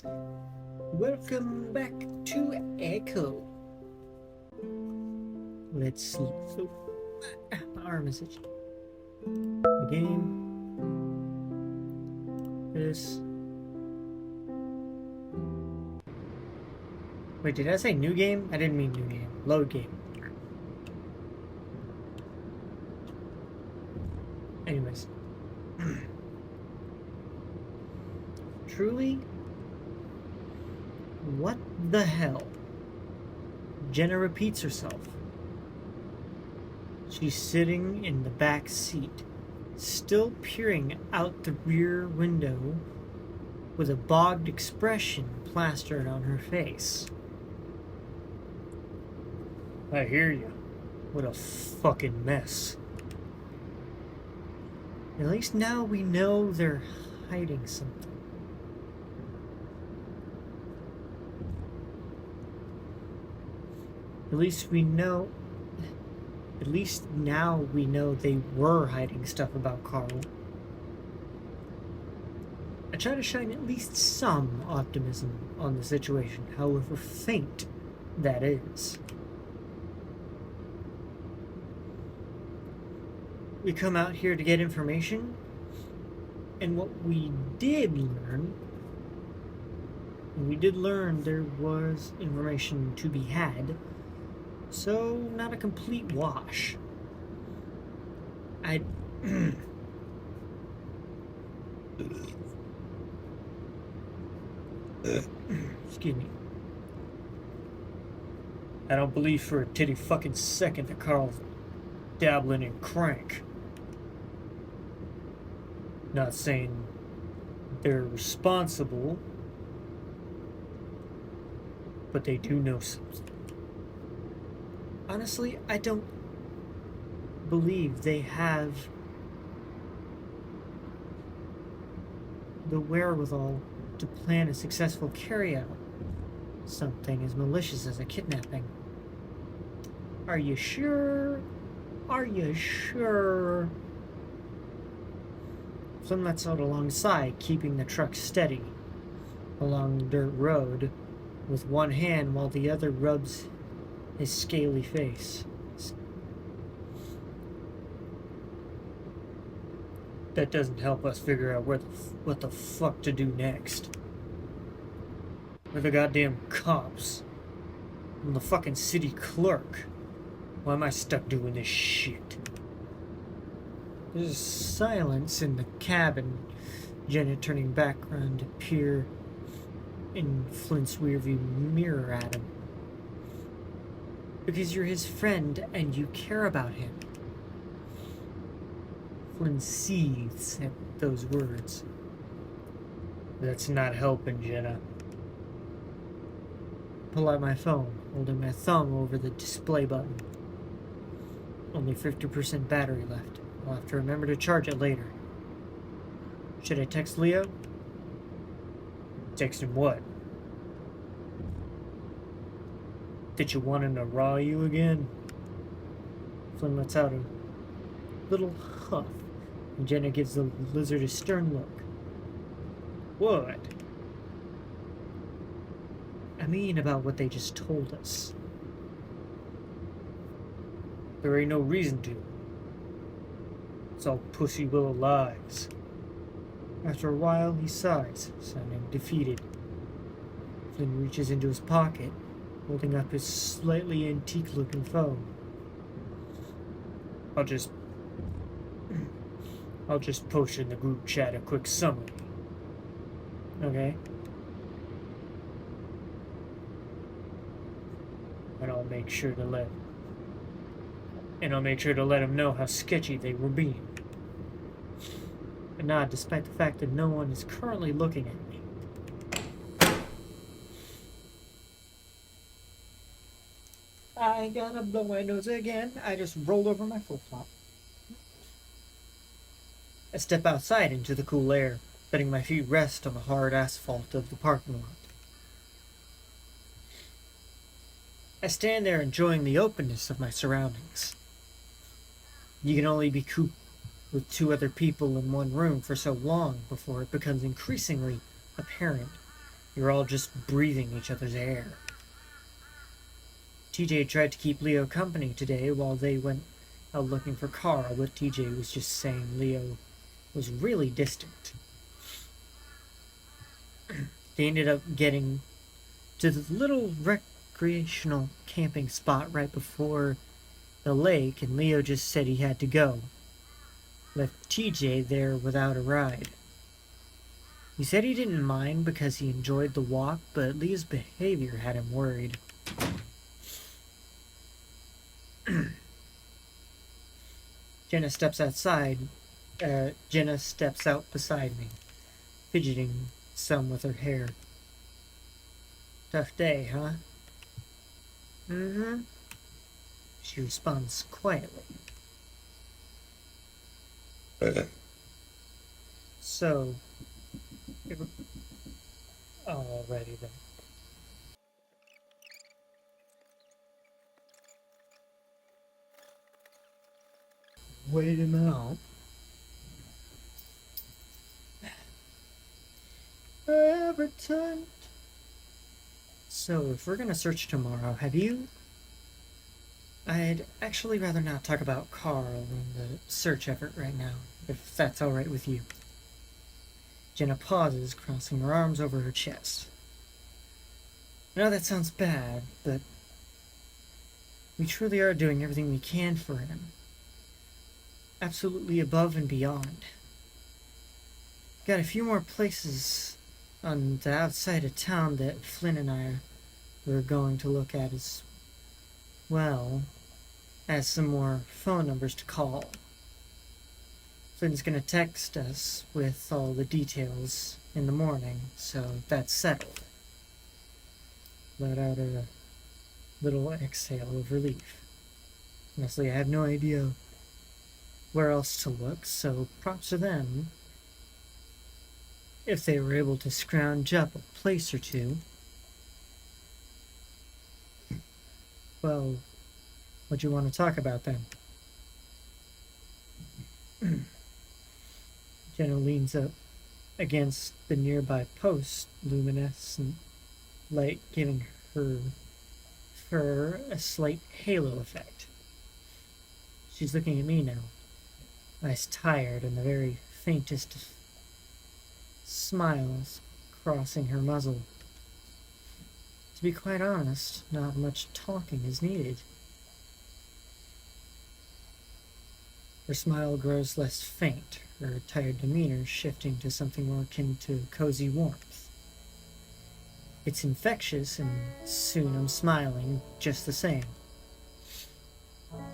Welcome back to Echo. Let's see. Oh, my arm is itching. The game. This. Wait, did I say new game? I didn't mean new game. Load game. Anyways. Truly? What the hell? Jenna repeats herself. She's sitting in the back seat, still peering out the rear window with a bogged expression plastered on her face. I hear you. What a fucking mess. At least now we know they're hiding something. At least now we know they were hiding stuff about Carl. I try to shine at least some optimism on the situation, however faint that is. We come out here to get information, and what we did learn there was information to be had, so not a complete wash. Excuse me. I don't believe for a titty fucking second that Carl's dabbling in crank. Not saying they're responsible, but they do know something. Honestly, I don't believe they have the wherewithal to plan a successful carryout. Something as malicious as a kidnapping. Are you sure? Are you sure? Flynn lets out alongside, keeping the truck steady along the dirt road with one hand while the other rubs his scaly face. That doesn't help us figure out what the fuck to do next. We're the goddamn cops. I'm the fucking city clerk. Why am I stuck doing this shit? There's silence in the cabin. Jenna turning back around to peer in Flint's rearview mirror at him. Because you're his friend and you care about him. Flynn seethes at those words. That's not helping, Jenna. Pull out my phone, holding my thumb over the display button. Only 50% battery left. I'll have to remember to charge it later. Should I text Leo? Text him what? Did you want him to raw you again? Flynn lets out a little huff, and Jenna gives the lizard a stern look. What? I mean about what they just told us. There ain't no reason to. It's all pussy willow lies. After a while, he sighs, sounding defeated. Flynn reaches into his pocket, holding up his slightly antique-looking phone. I'll just post in the group chat a quick summary. Okay? And I'll make sure to let him know how sketchy they were being. A nod despite the fact that no one is currently looking at me. I gotta blow my nose again. I just rolled over my flip-flop. I step outside into the cool air, letting my feet rest on the hard asphalt of the parking lot. I stand there enjoying the openness of my surroundings. You can only be cooped with two other people in one room for so long before it becomes increasingly apparent You're all just breathing each other's air. TJ tried to keep Leo company today while they went out looking for Carl, but TJ was just saying Leo was really distant. They ended up getting to the little recreational camping spot right before the lake, and Leo just said he had to go. Left TJ there without a ride. He said he didn't mind because he enjoyed the walk, but Leo's behavior had him worried. Jenna steps out beside me, fidgeting some with her hair. Tough day, huh? Mm-hmm. She responds quietly. So, alrighty then. Wait a minute. Every time. So, if we're gonna search tomorrow, I'd actually rather not talk about Carl and the search effort right now, if that's alright with you. Jenna pauses, crossing her arms over her chest. I know that sounds bad, but we truly are doing everything we can for him. Absolutely above and beyond. Got a few more places on the outside of town that Flynn and I were going to look at as well as some more phone numbers to call. Flynn's gonna text us with all the details in the morning, so that's settled. Let out a little exhale of relief. Honestly, I have no idea where else to look, so props to them if they were able to scrounge up a place or two. Well, what do you want to talk about then? Jenna leans up against the nearby post, luminescent light giving her fur a slight halo effect. She's looking at me now, eyes tired and the very faintest of smiles crossing her muzzle. To be quite honest, not much talking is needed. Her smile grows less faint, her tired demeanor shifting to something more akin to cozy warmth. It's infectious, and soon I'm smiling just the same.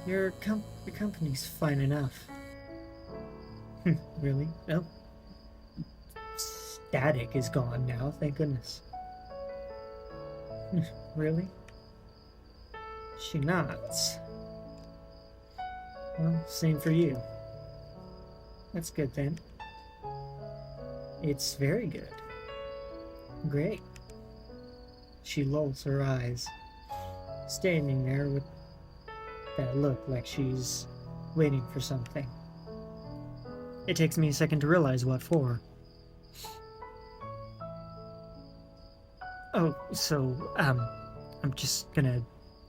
Your company's fine enough. Really? Oh. Static is gone now, thank goodness. Really? She nods. Well, same for you. That's good then. It's very good. Great. She lolls her eyes, standing there with that look like she's waiting for something. It takes me a second to realize what for. Oh, so, I'm just gonna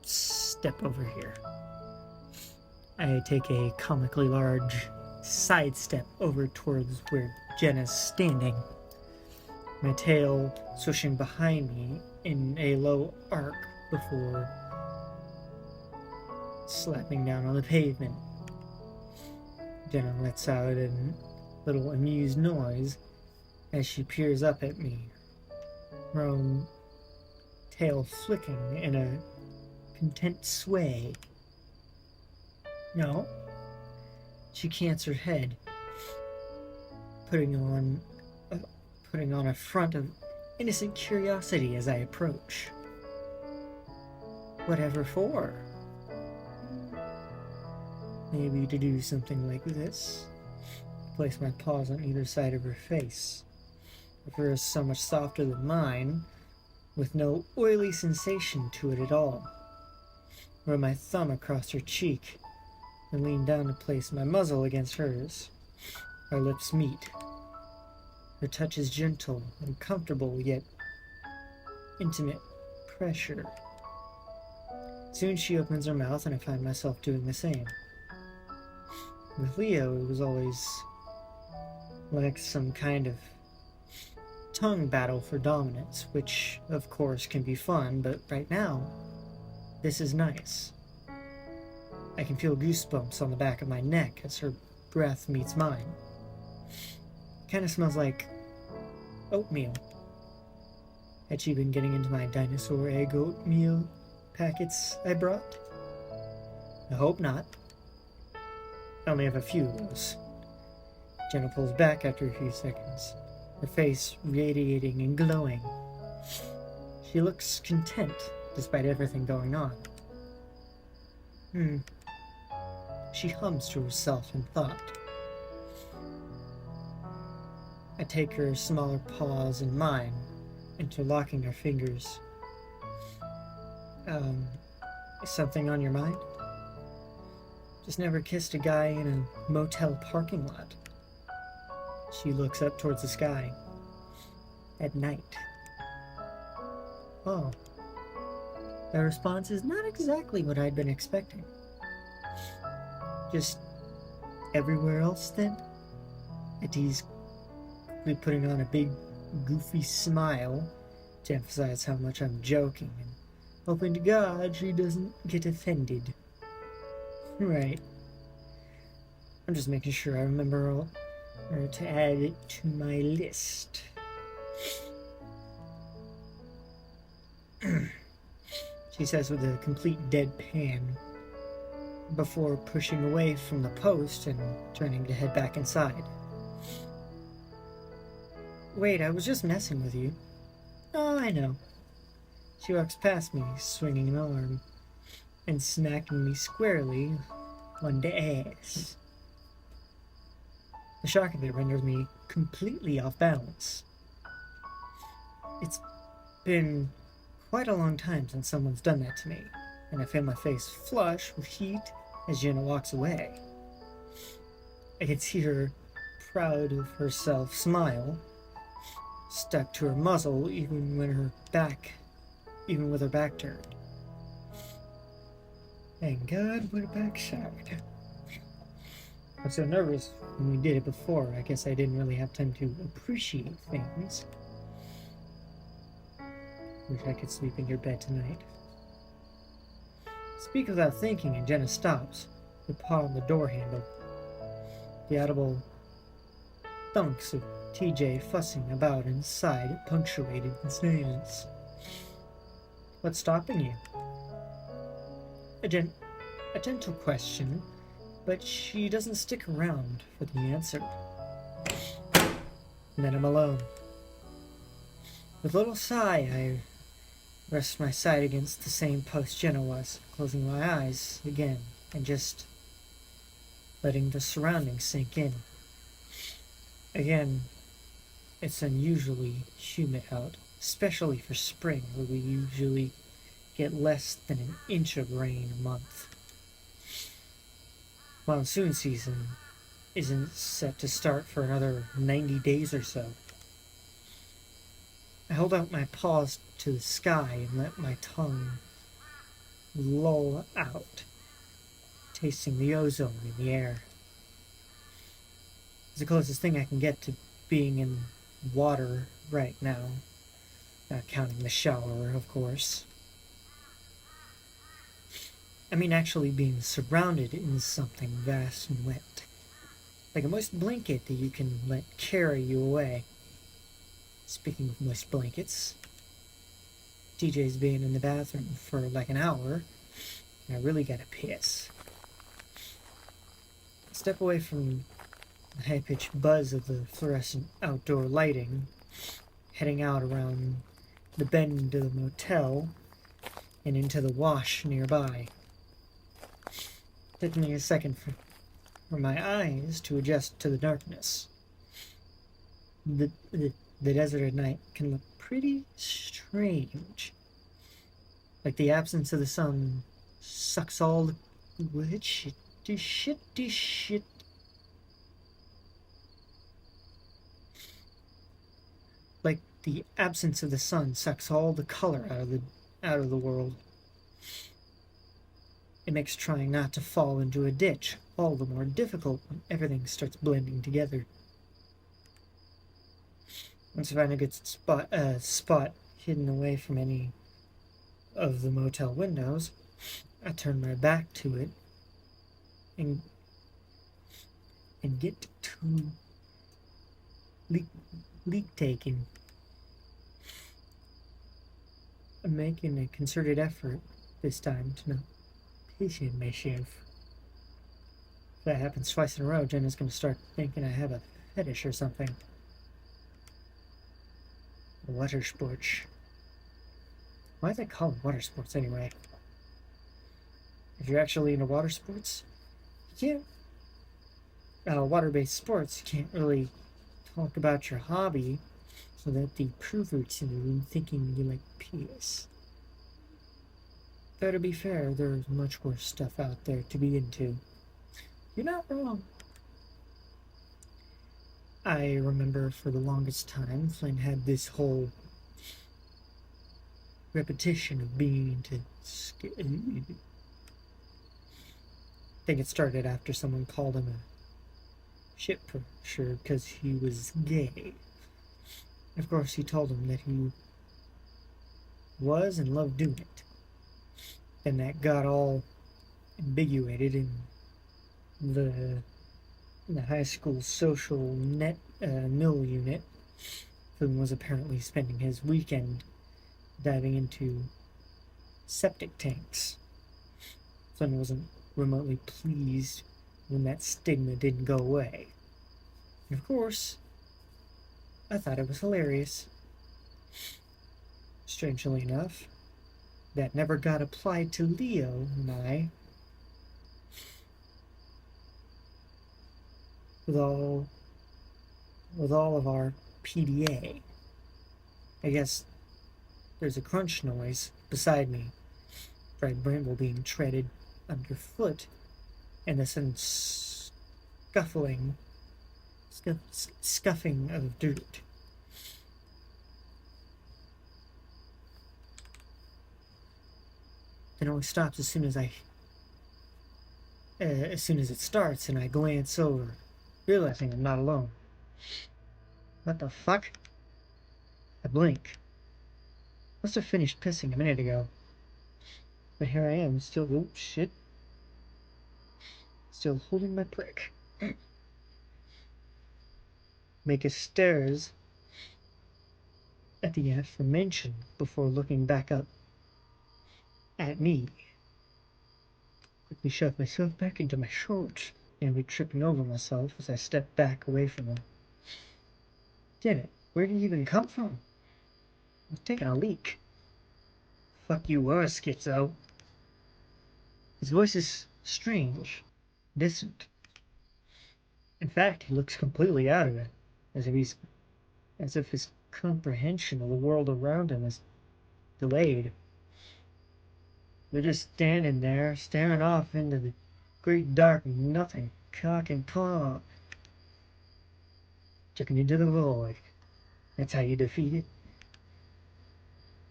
step over here. I take a comically large sidestep over towards where Jenna's standing, my tail swishing behind me in a low arc before slapping down on the pavement. Jenna lets out a little amused noise as she peers up at me, her own tail flicking in a content sway. No, she cants her head, putting on a front of innocent curiosity as I approach. Whatever for? Maybe to do something like this. Place my paws on either side of her face. Her fur is so much softer than mine, with no oily sensation to it at all. Run my thumb across her cheek and lean down to place my muzzle against hers. Our lips meet. Her touch is gentle and comfortable, yet intimate pressure. Soon she opens her mouth and I find myself doing the same. With Leo, it was always like some kind of tongue battle for dominance, which of course can be fun, but right now, this is nice. I can feel goosebumps on the back of my neck as her breath meets mine. Kinda smells like oatmeal. Had she been getting into my dinosaur egg oatmeal packets I brought? I hope not. I only have a few of those. Jenna pulls back after a few seconds, her face radiating and glowing. She looks content despite everything going on. She hums to herself in thought. I take her smaller paws in mine, interlocking our fingers. Is something on your mind? Just never kissed a guy in a motel parking lot. She looks up towards the sky. At night. Oh. The response is not exactly what I'd been expecting. Just everywhere else then? Eddie's putting on a big, goofy smile to emphasize how much I'm joking and hoping to God she doesn't get offended. Right. I'm just making sure I remember to add it to my list. She says with a complete deadpan before pushing away from the post and turning to head back inside. Wait, I was just messing with you. Oh, I know. She walks past me, swinging an arm, and smacking me squarely on the ass. The shock of it renders me completely off balance. It's been quite a long time since someone's done that to me, and I feel my face flush with heat as Jenna walks away. I can see her proud of herself smile, stuck to her muzzle even with her back turned. Thank God, what a backside. I was so nervous when we did it before, I guess I didn't really have time to appreciate things. Wish I could sleep in your bed tonight. Speak without thinking, and Jenna stops, her paw on the door handle. The audible thunks of TJ fussing about inside punctuated the silence. What's stopping you? A gentle question, but she doesn't stick around for the answer. And then I'm alone. With a little sigh, I rest my side against the same post Jenna was, closing my eyes again and just letting the surroundings sink in. Again, it's unusually humid out, especially for spring, where we usually get less than an inch of rain a month. Monsoon season isn't set to start for another 90 days or so. I hold out my paws to the sky and let my tongue loll out, tasting the ozone in the air. It's the closest thing I can get to being in water right now, not counting the shower, of course. I mean actually being surrounded in something vast and wet, like a moist blanket that you can let carry you away. Speaking of moist blankets, TJ's been in the bathroom for like an hour, and I really gotta piss. I step away from the high-pitched buzz of the fluorescent outdoor lighting, heading out around the bend of the motel and into the wash nearby. It took me a second for my eyes to adjust to the darkness. The desert at night can look pretty strange. Like the absence of the sun sucks all the good shit. Like The absence of the sun sucks all the color out of the world. It makes trying not to fall into a ditch all the more difficult when everything starts blending together. Once I find a good spot hidden away from any of the motel windows, I turn my back to it and get to leak taking. I'm making a concerted effort this time to not piss in myself. If that happens twice in a row, Jenna's going to start thinking I have a fetish or something. Water sports. Why do they call it water sports anyway? If you're actually into water sports, you can't. Water-based sports, you can't really talk about your hobby so that the perverts in the room thinking you like piss. Though to be fair, there's much worse stuff out there to be into. You're not wrong. I remember for the longest time, Flynn had this whole repetition of being into I think it started after someone called him a shit pusher because he was gay. Of course, he told him that he was and loved doing it. And that got all ambiguated in the high school social mill unit. Flynn was apparently spending his weekend diving into septic tanks. Flynn wasn't remotely pleased when that stigma didn't go away. And of course, I thought it was hilarious. Strangely enough, that never got applied to Leo and I. With all of our PDA. I guess there's a crunch noise beside me. Fried bramble being treaded underfoot, and the sudden scuffing of dirt. It only stops as soon as it starts, and I glance over, realizing I'm not alone. What the fuck? I blink. Must have finished pissing a minute ago. But here I am, still, oh shit. Still holding my prick. Micah stares at the aforementioned before looking back up at me. Quickly shove myself back into my shorts and be tripping over myself as I step back away from him. Damn it, where did you even come from? I was taking a leak. Fuck you were, schizo. His voice is strange, distant. In fact, he looks completely out of it, as if his comprehension of the world around him is delayed. We're just standing there, staring off into the great dark nothing, cock and claw. Chucking into the void. That's how you defeat it.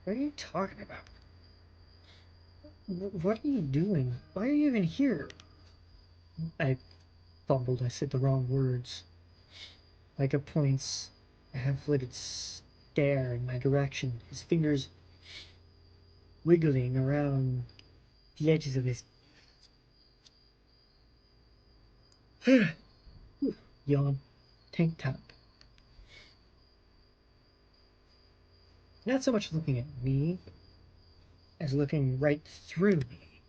What are you talking about? What are you doing? Why are you even here? I fumbled. I said the wrong words. Micah points a half-lidded stare in my direction, his fingers wiggling around the edges of his yawn tank top. Not so much looking at me as looking right through me.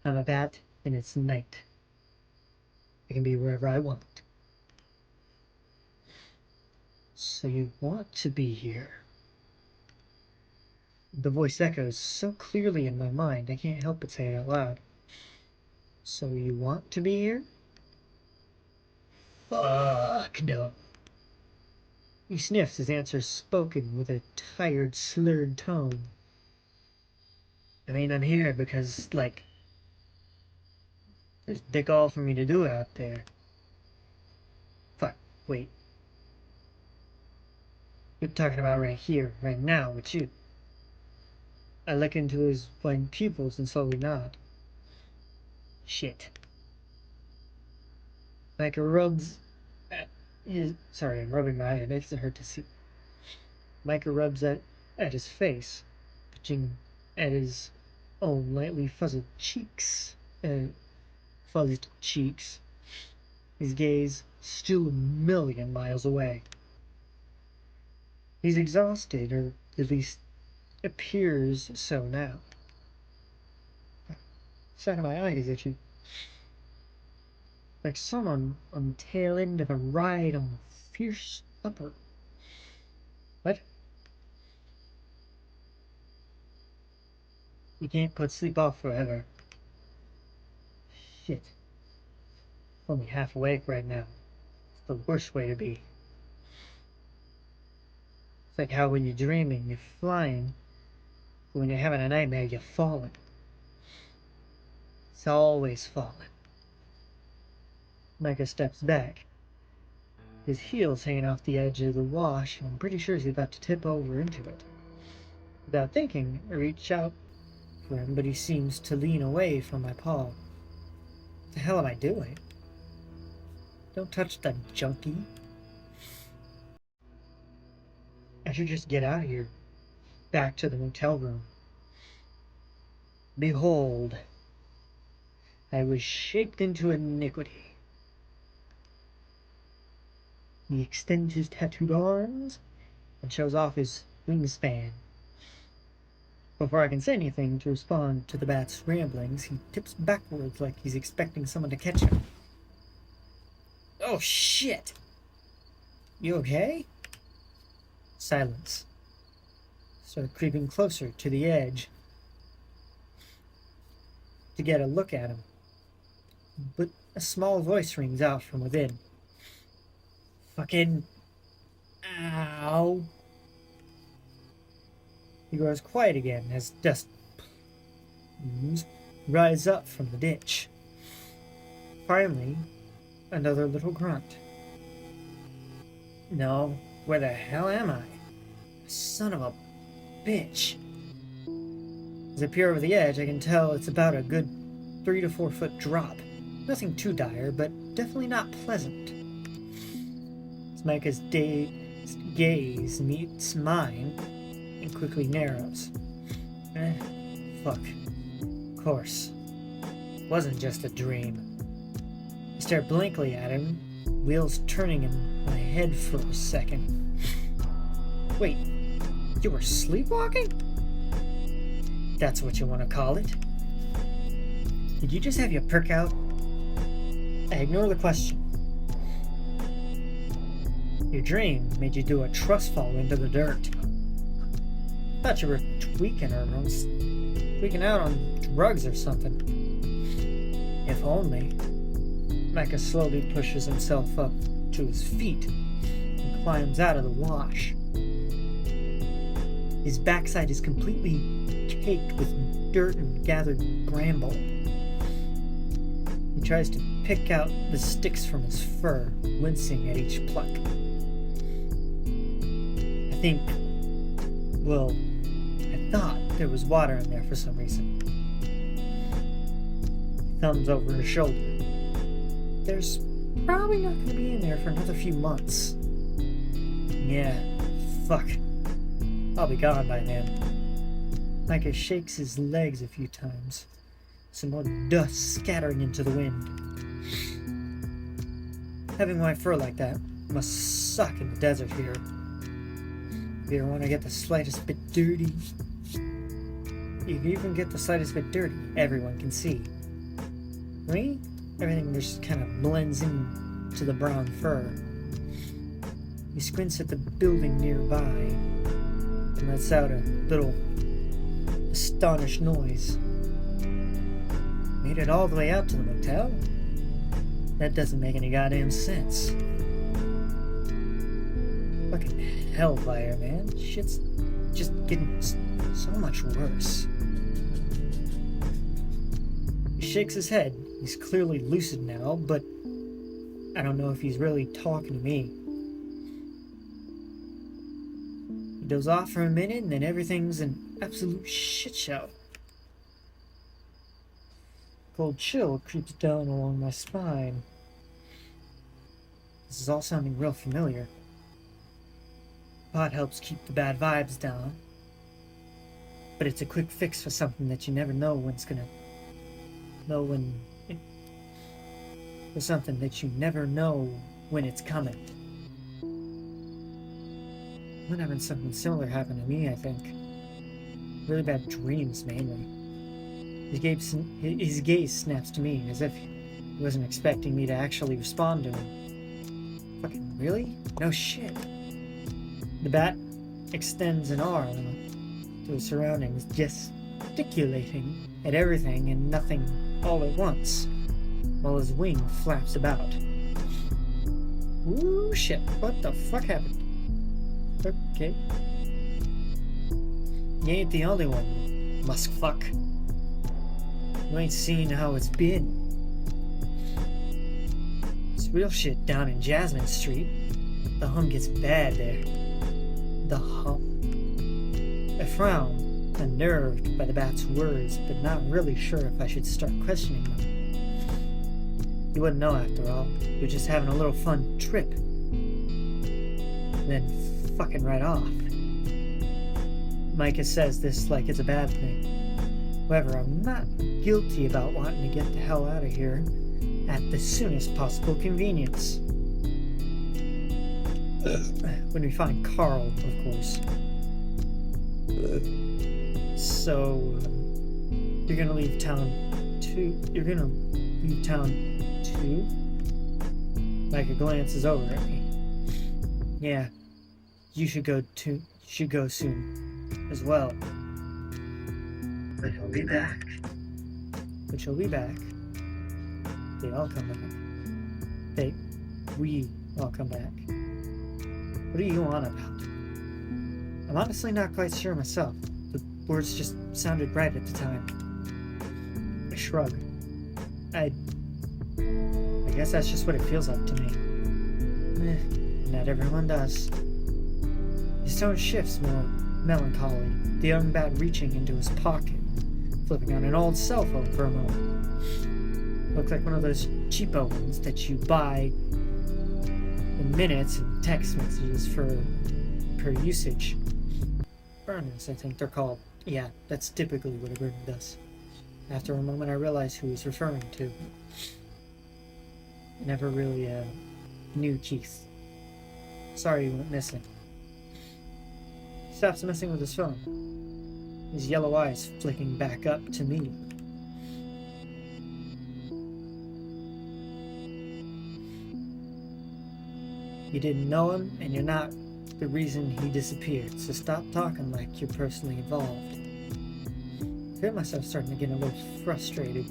I'm a bat and it's night. I can be wherever I want. So you want to be here? The voice echoes so clearly in my mind I can't help but say it out loud. So you want to be here? Fuck no. He sniffs, his answer spoken with a tired, slurred tone. I mean, I'm here because, like, there's dick all for me to do out there. Fuck, wait. We're talking about right here, right now, with you. I look into his blind pupils and slowly nod. Shit. Micah rubs at his. Sorry, I'm rubbing my eye. It makes it hurt to see. Micah rubs at his face, touching at his own lightly fuzzed cheeks. Fuzzed cheeks. His gaze still a million miles away. He's exhausted, or at least appears so now. Side of my eye is itchy. Like someone on the tail end of a ride on a fierce upper. What? You can't put sleep off forever. Shit. Only half awake right now. It's the worst way to be. It's like how when you're dreaming, you're flying. But when you're having a nightmare, you're falling. It's always falling. Micah steps back. His heel's hanging off the edge of the wash, and I'm pretty sure he's about to tip over into it. Without thinking, I reach out for him, but he seems to lean away from my paw. What the hell am I doing? Don't touch the junkie. I should just get out of here. Back to the motel room. Behold, I was shaped into iniquity. He extends his tattooed arms and shows off his wingspan. Before I can say anything to respond to the bat's ramblings, he tips backwards like he's expecting someone to catch him. Oh shit! You okay? Silence. Start creeping closer to the edge to get a look at him. But a small voice rings out from within. Fucking... Ow. He grows quiet again as dust plumes rise up from the ditch. Finally, another little grunt. No, where the hell am I? Son of a bitch. As I peer over the edge, I can tell it's about a good 3 to 4 foot drop. Nothing too dire, but definitely not pleasant. As Micah's gaze meets mine and quickly narrows. Fuck. Of course. Wasn't just a dream. I stare blankly at him, wheels turning in my head for a second. Wait, you were sleepwalking? That's what you want to call it. Did you just have your perk out? I ignore the question. Your dream made you do a trust fall into the dirt. Thought you were tweaking out on drugs or something. If only. Micah slowly pushes himself up to his feet and climbs out of the wash. His backside is completely caked with dirt and gathered bramble. He tries to pick out the sticks from his fur, wincing at each pluck. I thought there was water in there for some reason. Thumbs over his shoulder. There's probably not going to be in there for another few months. Yeah, fuck. I'll be gone by then. Micah shakes his legs a few times. Some more dust scattering into the wind. Having white fur like that must suck in the desert here. If you don't want to get the slightest bit dirty. If you even get the slightest bit dirty, everyone can see. Me? Everything just kind of blends into the brown fur. He squints at the building nearby and lets out a little astonished noise. Made it all the way out to the motel? That doesn't make any goddamn sense. Fucking hellfire, man. Shit's just getting so much worse. He shakes his head. He's clearly lucid now, but I don't know if he's really talking to me. You doze off for a minute, and then everything's an absolute shit show. Cold chill creeps down along my spine. This is all sounding real familiar. Pot helps keep the bad vibes down, but it's a quick fix for something that you never know when it's gonna for something that you never know when it's coming. I'm having something similar happen to me, I think. Really bad dreams, mainly. His gaze snaps to me as if he wasn't expecting me to actually respond to him. Fucking really? No shit. The bat extends an arm to his surroundings, gesticulating at everything and nothing all at once, while his wing flaps about. Ooh, shit. What the fuck happened? Okay. You ain't the only one, musk fuck. You ain't seen how it's been. It's real shit down in Jasmine Street. The hum gets bad there. The hum. I frown, unnerved by the bat's words, but not really sure if I should start questioning them. You wouldn't know after all. You're just having a little fun trip. Then fucking right off. Micah says this like it's a bad thing. However, I'm not guilty about wanting to get the hell out of here at the soonest possible convenience. When we find Carl, of course. So, you're gonna leave town too? You're gonna leave town too? Micah glances over at me. Yeah, you should go soon as well. But he'll be back. But you'll be back. They all come back. We all come back. What are you on about? I'm honestly not quite sure myself. The words just sounded right at the time. I shrug. I guess that's just what it feels like to me. Not everyone does. His tone shifts more melancholy, the young bat reaching into his pocket, flipping on an old cell phone for a moment. Looked like one of those cheapo ones that you buy in minutes and text messages per usage. Burners, I think they're called. Yeah, that's typically what a burner does. After a moment I realized who he's referring to. I never really knew Keith. Sorry you went missing. He stops messing with his phone, his yellow eyes flicking back up to me. You didn't know him, and you're not the reason he disappeared, so stop talking like you're personally involved. I feel myself starting to get a little frustrated.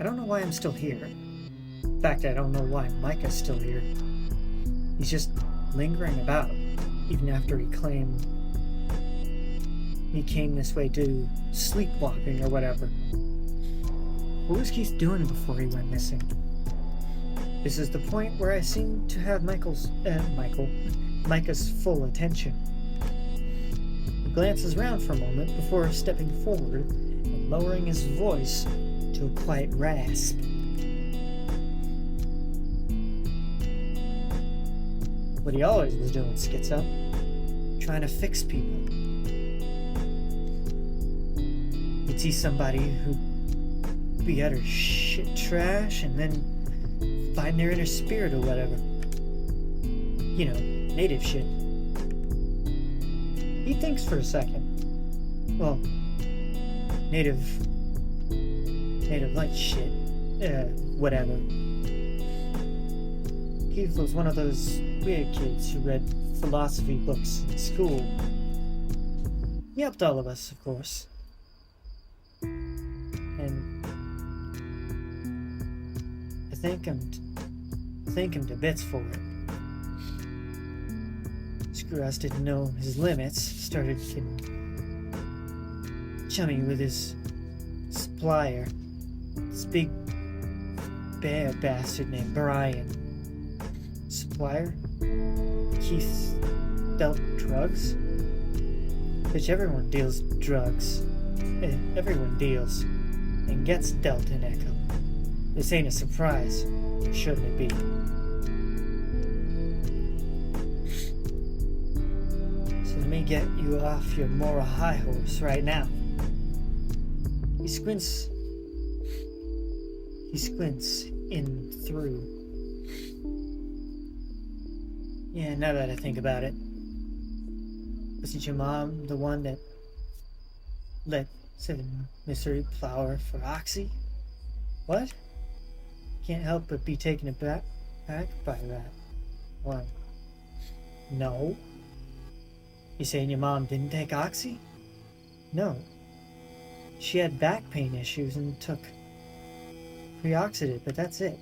I don't know why I'm still here. In fact, I don't know why Micah's still here. He's just lingering about, even after he claimed he came this way to sleepwalking or whatever. What was Keith doing before he went missing? This is the point where I seem to have Micah's full attention. He glances around for a moment before stepping forward and lowering his voice to a quiet rasp. What he always was doing, Schizo. Trying to fix people. You'd see somebody who'd be utter shit trash and then find their inner spirit or whatever. You know, native shit. He thinks for a second. Well, native light shit. Whatever. Keith was one of those weird kids who read philosophy books in school. He helped all of us, of course. And I thank him to bits for it. Screw us didn't know his limits, started getting chummy with his supplier, this big bear bastard named Brian. Supplier? Keith dealt drugs? Bitch, everyone deals drugs. Everyone deals and gets dealt in Echo. This ain't a surprise, shouldn't it be? So let me get you off your moral high horse right now. He squints in through. Yeah, now that I think about it. Wasn't your mom the one that let 7 Missouri plow for Oxy? What? Can't help but be taken aback by that one. No. You saying your mom didn't take Oxy? No. She had back pain issues and took Preoxidant, but that's it.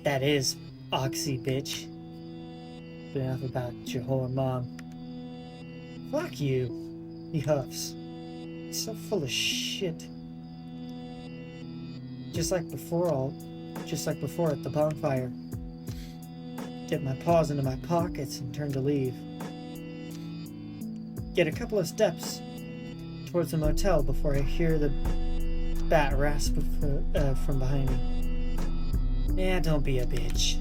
That is Oxy, bitch. But enough about your whore mom. Fuck you, he huffs. He's so full of shit. Just like before at the bonfire. Get my paws into my pockets and turn to leave. Get a couple of steps towards the motel before I hear the bat rasp from behind me. Yeah, don't be a bitch.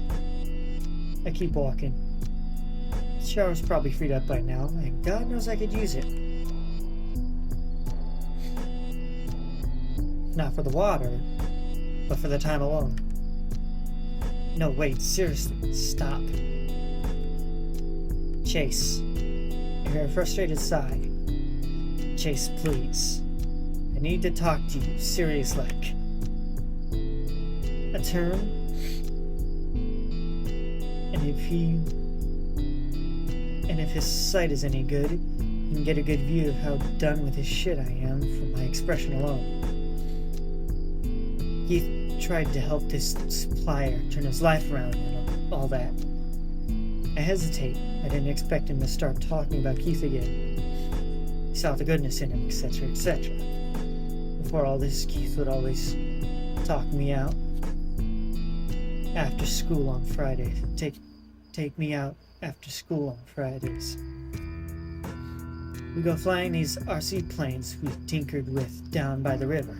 I keep walking. The shower's probably freed up by now, and God knows I could use it. Not for the water, but for the time alone. No, wait, seriously, stop. Chase. I hear a frustrated sigh. Chase, please. I need to talk to you, serious like. A turn, and if his sight is any good, you can get a good view of how done with his shit I am from my expression alone. Keith tried to help this supplier turn his life around and all that. I hesitate. I didn't expect him to start talking about Keith again. He saw the goodness in him, etc., etc. Before all this, Keith would always talk me out after school on Fridays. Take me out after school on Fridays. We go flying these RC planes we tinkered with down by the river.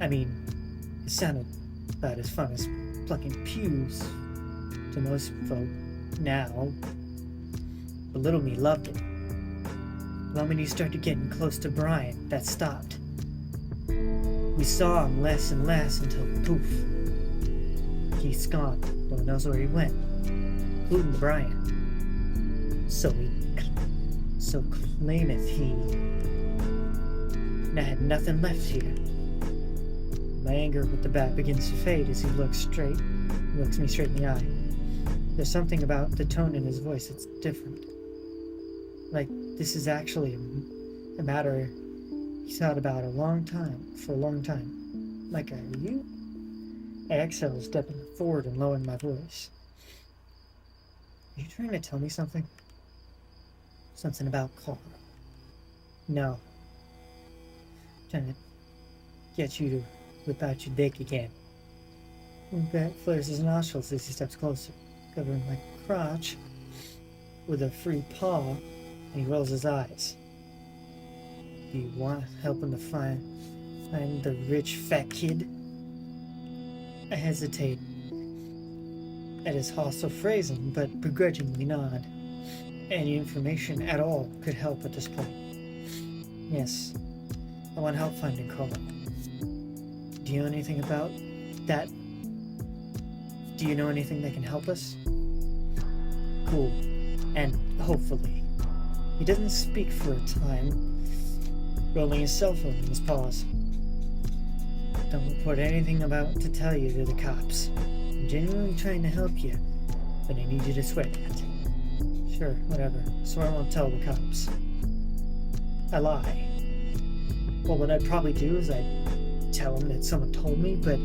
I mean, it sounded about as fun as plucking pews to most folk now. But little me loved it. The moment he started getting close to Brian, that stopped. We saw him less and less until poof. Keith's gone. No one knows where he went, including Brian. So claimeth he. And I had nothing left here. My anger with the bat begins to fade as he looks me straight in the eye. There's something about the tone in his voice that's different. Like this is actually a matter he's thought about for a long time. Like, are you? I exhale, stepping forward and lowering my voice. Are you trying to tell me something? Something about Carl? No. I'm trying to get you to whip out your dick again. Bat flares his nostrils as he steps closer, covering my crotch with a free paw, and he rolls his eyes. Do you want help him to find the rich fat kid? I hesitate at his hostile phrasing, but begrudgingly nod. Any information at all could help at this point. Yes, I want help finding Carl. Do you know anything about that? Do you know anything that can help us? Cool. And hopefully. He doesn't speak for a time, rolling his cell phone in his paws. Don't report anything about to tell you to the cops. I'm genuinely trying to help you, but I need you to swear that. Sure, whatever. So I won't tell the cops. I lie. Well, what I'd probably do is I'd tell them that someone told me, but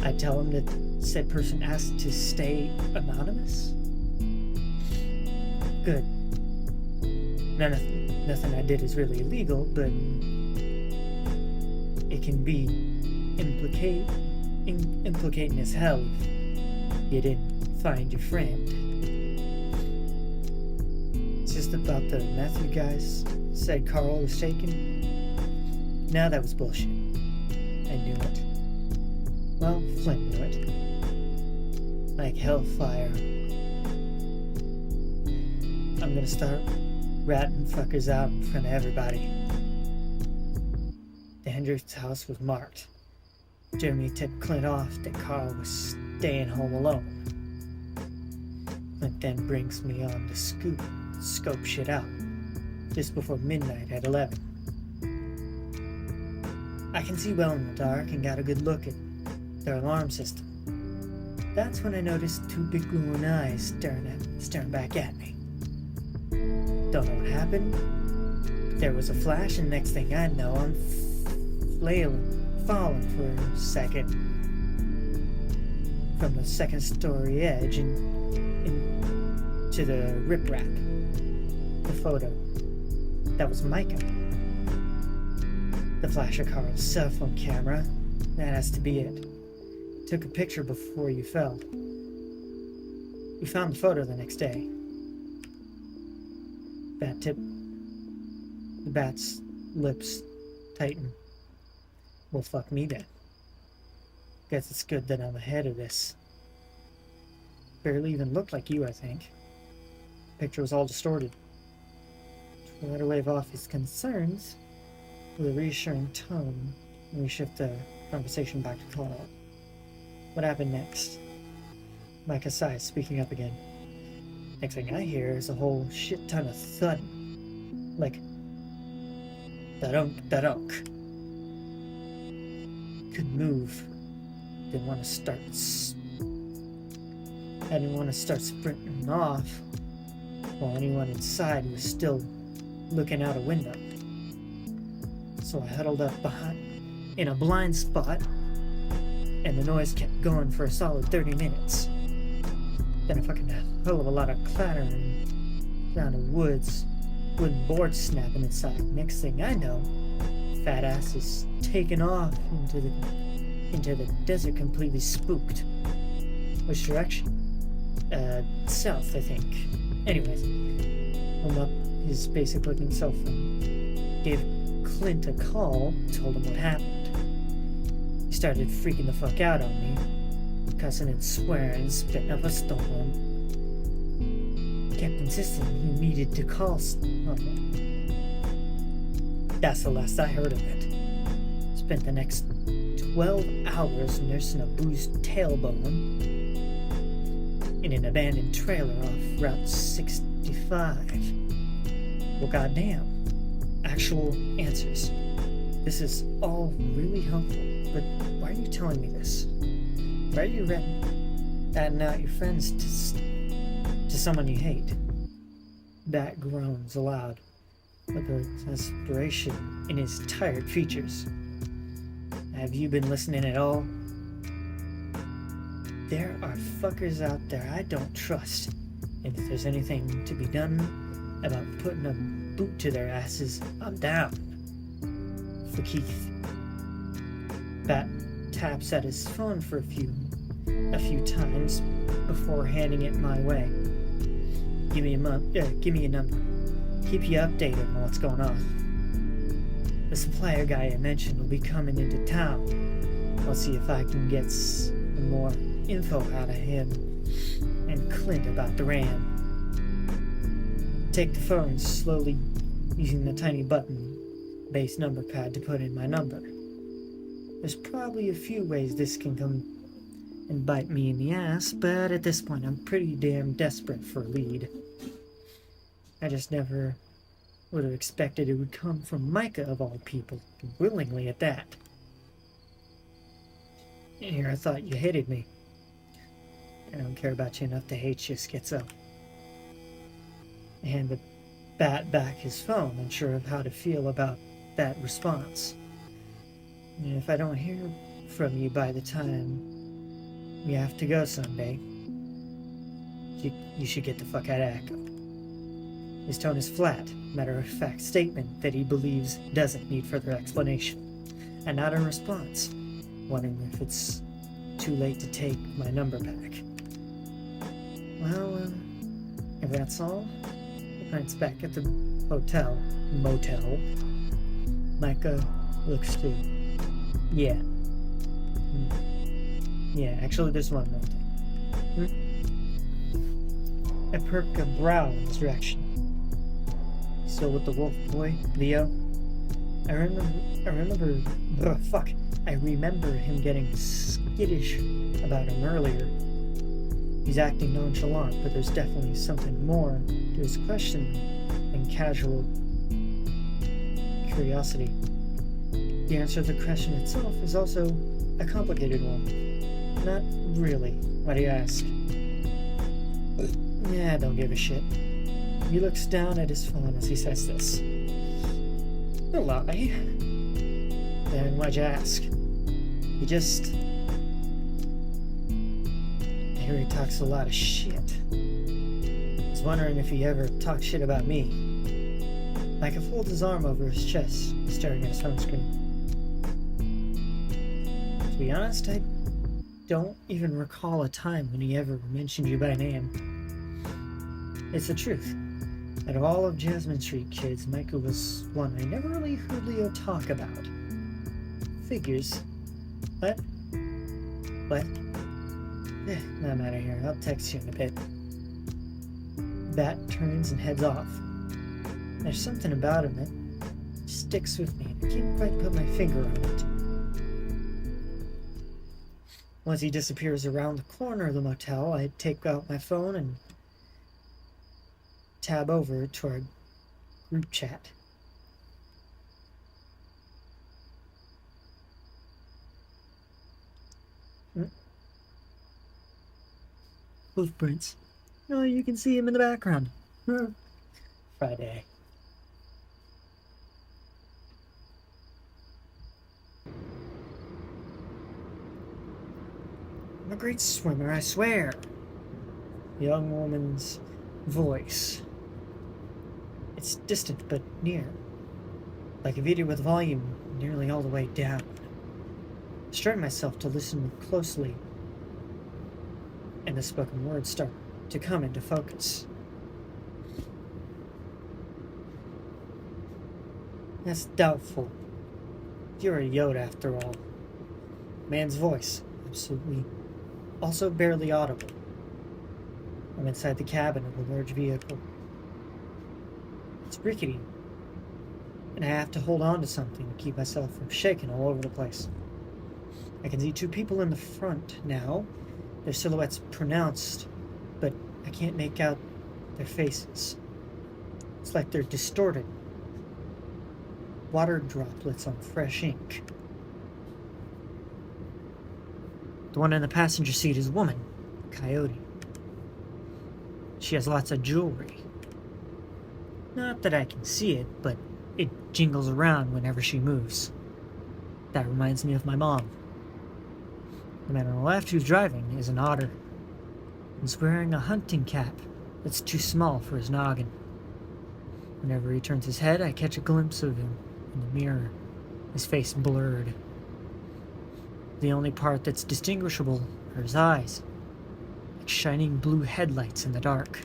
I'd tell them that said person asked to stay anonymous. Good. Nothing I did is really illegal, but it can be implicating as hell if you didn't find your friend. just about the meth you guys said Carl was taking? No, that was bullshit. I knew it. Well, Flint knew it. Like hellfire. I'm gonna start ratting fuckers out in front of everybody. The Hendricks house was marked. Jeremy tipped Clint off that Carl was staying home alone. Clint then brings me on to scope shit out, just before midnight at 11. I can see well in the dark and got a good look at their alarm system. That's when I noticed two big glowing eyes staring back at me. Don't know what happened. There was a flash, and next thing I know, I'm falling for a second from the second story edge into the riprap. The photo. That was Micah. The flash of Carl's cell phone camera. That has to be it. Took a picture before you fell. We found the photo the next day. The bat's lips tighten. Well, fuck me then. Guess it's good that I'm ahead of this. Barely even looked like you, I think. Picture was all distorted. Tried to wave off his concerns with a reassuring tone when we shift the conversation back to Carl. What happened next? Micah sighs, speaking up again. Next thing I hear is a whole shit ton of thudding. Like, da-dunk, da-dunk. Couldn't move. I didn't want to start sprinting off while anyone inside was still looking out a window. So I huddled up in a blind spot, and the noise kept going for a solid 30 minutes. Then a fucking hell of a lot of clattering, sound of wooden boards snapping inside. Next thing I know, fat ass is taken off into the desert, completely spooked. Which direction? South, I think. Anyways, hung up his basic looking cell phone, gave Clint a call, told him what happened. He started freaking the fuck out on me, cussing and swearing, spitting up a storm. Kept insisting he needed to call someone. That's the last I heard of it. Spent the next 12 hours nursing a bruised tailbone in an abandoned trailer off Route 65. Well, goddamn. Actual answers. This is all really helpful, but why are you telling me this? Why are you ratting out your friends to someone you hate? Bat groans aloud, with a desperation in his tired features. Have you been listening at all? There are fuckers out there I don't trust, and if there's anything to be done about putting a boot to their asses, I'm down. For Keith. Bat taps at his phone for a few times before handing it my way. Give me a number. Keep you updated on what's going on. The supplier guy I mentioned will be coming into town. I'll see if I can get some more info out of him and Clint about the Ram. Take the phone slowly, using the tiny button-based number pad to put in my number. There's probably a few ways this can come and bite me in the ass, but at this point I'm pretty damn desperate for a lead. I just never would have expected it would come from Micah of all people, willingly at that. And here I thought you hated me. I don't care about you enough to hate you, Schizo. I handed Bat back his phone, unsure of how to feel about that response. And if I don't hear from you by the time we have to go someday, you should get the fuck out of Echo. His tone is flat, matter-of-fact statement that he believes doesn't need further explanation, and not a response, wondering if it's too late to take my number back. Well, if that's all, Glance back at the motel. Micah looks too. Yeah. Yeah, actually there's one more thing. I perk a brow in his direction. Still with the wolf boy, Leo? I remember him getting skittish about him earlier. He's acting nonchalant, but there's definitely something more to his question than casual curiosity. The answer to the question itself is also a complicated one. Not really. Why do you ask? Yeah, I don't give a shit. He looks down at his phone as he says this. No lie. Then why'd you ask? He just... I hear he talks a lot of shit. I was wondering if he ever talked shit about me. Micah folds his arm over his chest, staring at his phone screen. To be honest, I don't even recall a time when he ever mentioned you by name. It's the truth. Out of all of Jasmine Street kids, Micah was one I never really heard Leo talk about. Figures. What? I'm out of here. I'll text you in a bit. Bat turns and heads off. There's something about him that sticks with me, and I can't quite put my finger on it. Once he disappears around the corner of the motel, I take out my phone and tab over to our group chat. Hoofprints. Oh, you can see him in the background. Friday. I'm a great swimmer, I swear. The young woman's voice. It's distant but near, like a video with volume nearly all the way down. I strain myself to listen closely, and the spoken words start to come into focus. That's doubtful. You're a Yoda after all. Man's voice, absolutely, also barely audible. I'm inside the cabin of a large vehicle. It's rickety, and I have to hold on to something to keep myself from shaking all over the place. I can see two people in the front now, their silhouettes pronounced, but I can't make out their faces. It's like they're distorted. Water droplets on fresh ink. The one in the passenger seat is a woman, Coyote. She has lots of jewelry. Not that I can see it, but it jingles around whenever she moves. That reminds me of my mom. The man on the left who's driving is an otter. He's wearing a hunting cap that's too small for his noggin. Whenever he turns his head, I catch a glimpse of him in the mirror, his face blurred. The only part that's distinguishable are his eyes, like shining blue headlights in the dark.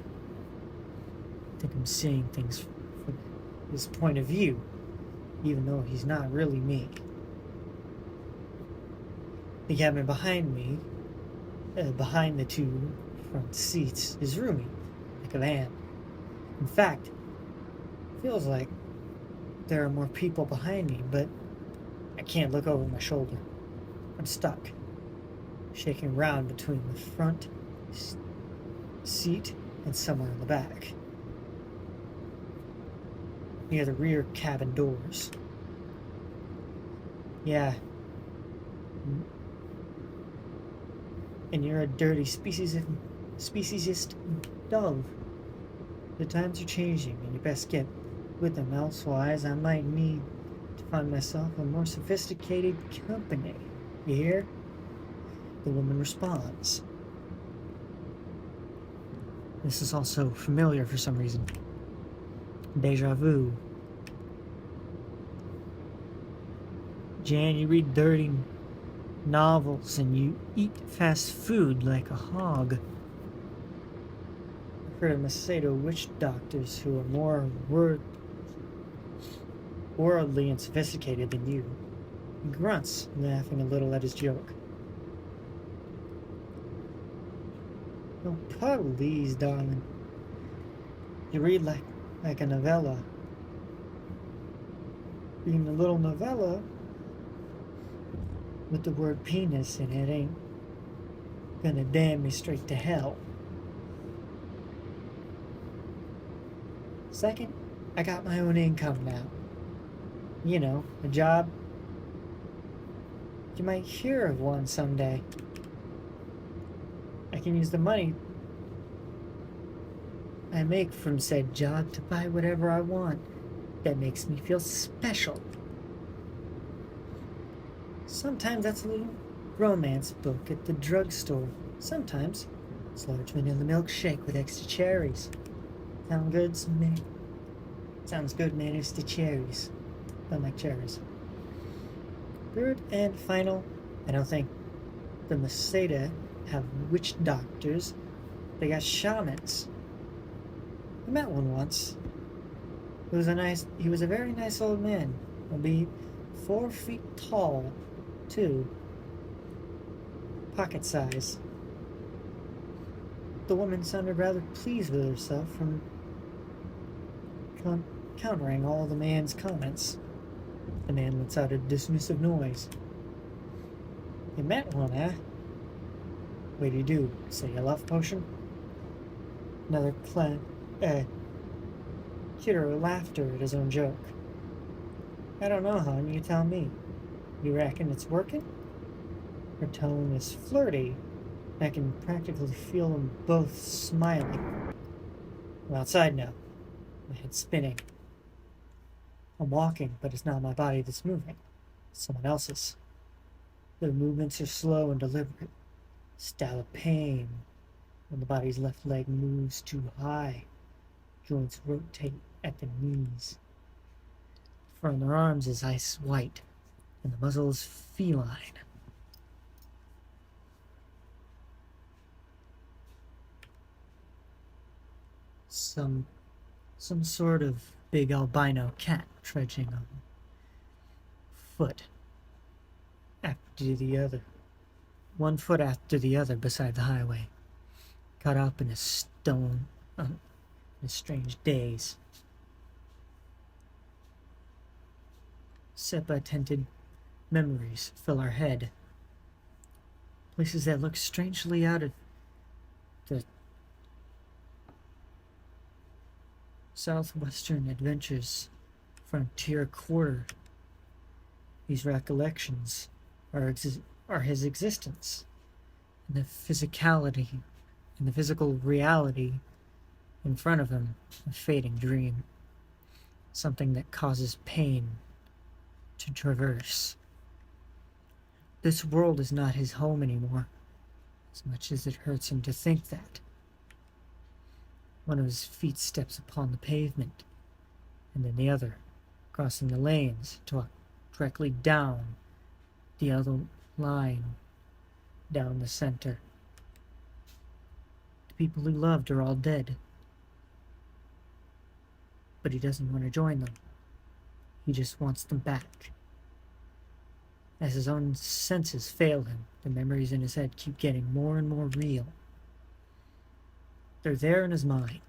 I think I'm seeing things from his point of view, even though he's not really me. The cabin behind me, behind the two front seats, is roomy, like a van. In fact, it feels like there are more people behind me, but I can't look over my shoulder. I'm stuck, shaking around between the front seat and somewhere in the back, near the rear cabin doors. Yeah. And you're a dirty speciesist dog. The times are changing, and you best get with them, elsewise I might need to find myself a more sophisticated company. You hear? The woman responds. This is also familiar for some reason. Deja vu. Jan, you read dirty novels and you eat fast food like a hog. Heard of Macedo witch doctors who are more worldly and sophisticated than you. He grunts, laughing a little at his joke. Oh, please, darling. You read like a novella. Reading a little novella with the word penis in it ain't gonna damn me straight to hell. Second, I got my own income now. You know, a job. You might hear of one someday. I can use the money I make from said job to buy whatever I want that makes me feel special. Sometimes that's a little romance book at the drugstore. Sometimes it's large vanilla milkshake with extra cherries. Sounds good, man. It's the cherries. Don't like cherries. Third and final, I don't think the Maseda have witch doctors. They got shamans. I met one once. He was a very nice old man. He'll be 4 feet tall, too. Pocket size. The woman sounded rather pleased with herself from countering all the man's comments. The man lets out a dismissive noise. You met one, eh? What do you do? Say a love potion? Another titter of laughter at his own joke. I don't know, hon. You tell me. You reckon it's working? Her tone is flirty. I can practically feel them both smiling. I'm outside now. My head's spinning. I'm walking, but it's not my body that's moving. It's someone else's. Their movements are slow and deliberate. Stab of pain when the body's left leg moves too high. Joints rotate at the knees. The front of their arms is ice white, and the muzzle is feline. Some sort of big albino cat trudging on foot after the other. 1 foot after the other beside the highway. Caught up in a strange daze. Sepia-tinted memories fill our head. Places that look strangely out of the southwestern adventures frontier quarter. These recollections are his existence, and the physicality and the physical reality in front of him, a fading dream, something that causes pain to traverse. This world is not his home anymore, as much as it hurts him to think that. One of his feet steps upon the pavement, and then the other, crossing the lanes to walk directly down the other line, down the center. The people he loved are all dead, but he doesn't want to join them. He just wants them back. As his own senses fail him, the memories in his head keep getting more and more real. They're there in his mind.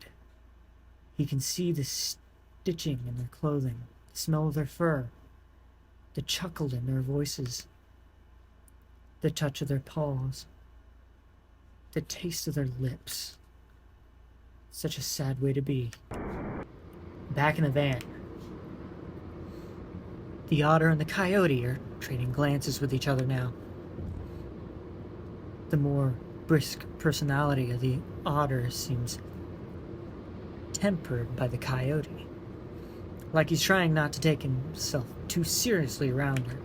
He can see the stitching in their clothing, the smell of their fur, the chuckle in their voices, the touch of their paws, the taste of their lips. Such a sad way to be. Back in the van. The otter and the coyote are trading glances with each other now. The more brisk personality of the otter seems tempered by the coyote, like he's trying not to take himself too seriously around her.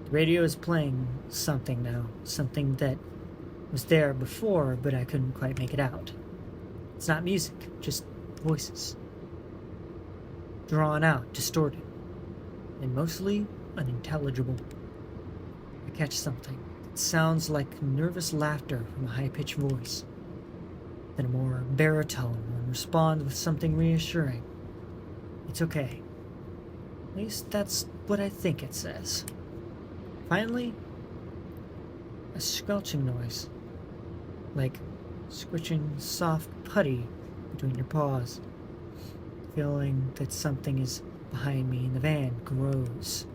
The radio is playing something now, something that was there before, but I couldn't quite make it out. It's not music, just voices. Drawn out, distorted, and mostly unintelligible. I catch something. It sounds like nervous laughter from a high-pitched voice. then a more baritone and responds with something reassuring. It's okay. At least that's what I think it says. Finally, a squelching noise, like squishing soft putty between your paws. Feeling that something is behind me in the van grows.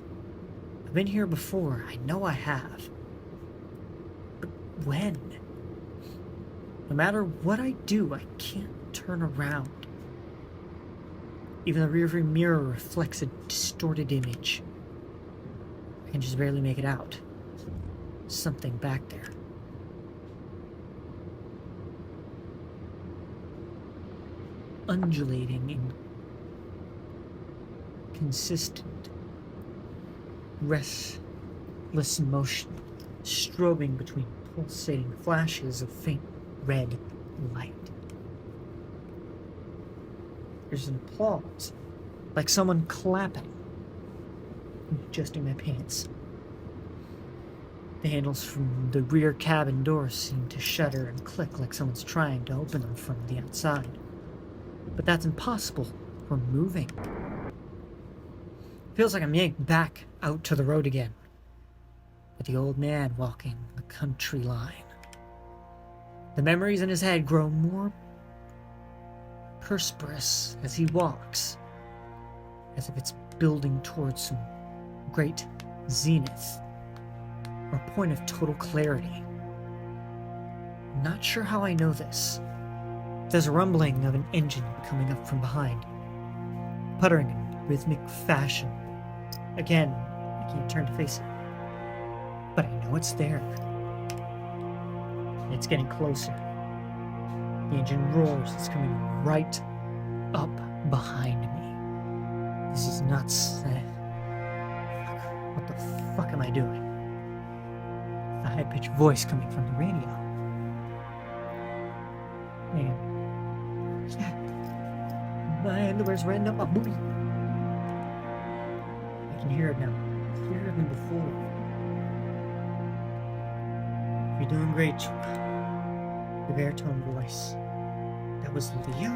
I've been here before, I know I have. But when? No matter what I do, I can't turn around. Even the rearview mirror reflects a distorted image. I can just barely make it out. Something back there. Undulating in consistent, restless motion, strobing between pulsating flashes of faint red light. There's an applause, like someone clapping. I'm adjusting my pants. The handles from the rear cabin doors seem to shudder and click like someone's trying to open them from the outside. But that's impossible. We're moving. Feels like I'm yanked back out to the road again. With the old man walking the country line. The memories in his head grow more prosperous as he walks, as if it's building towards some great zenith or point of total clarity. I'm not sure how I know this. There's a rumbling of an engine coming up from behind, puttering in rhythmic fashion. Again, I can't turn to face it, but I know it's there. It's getting closer. The engine roars. It's coming right up behind me. This is nuts. What the fuck am I doing? A high-pitched voice coming from the radio. Man. Yeah. My underwear's right up my booty. I can hear it now. Clearer than before. You're doing great, Chua. The baritone voice. That was Leo?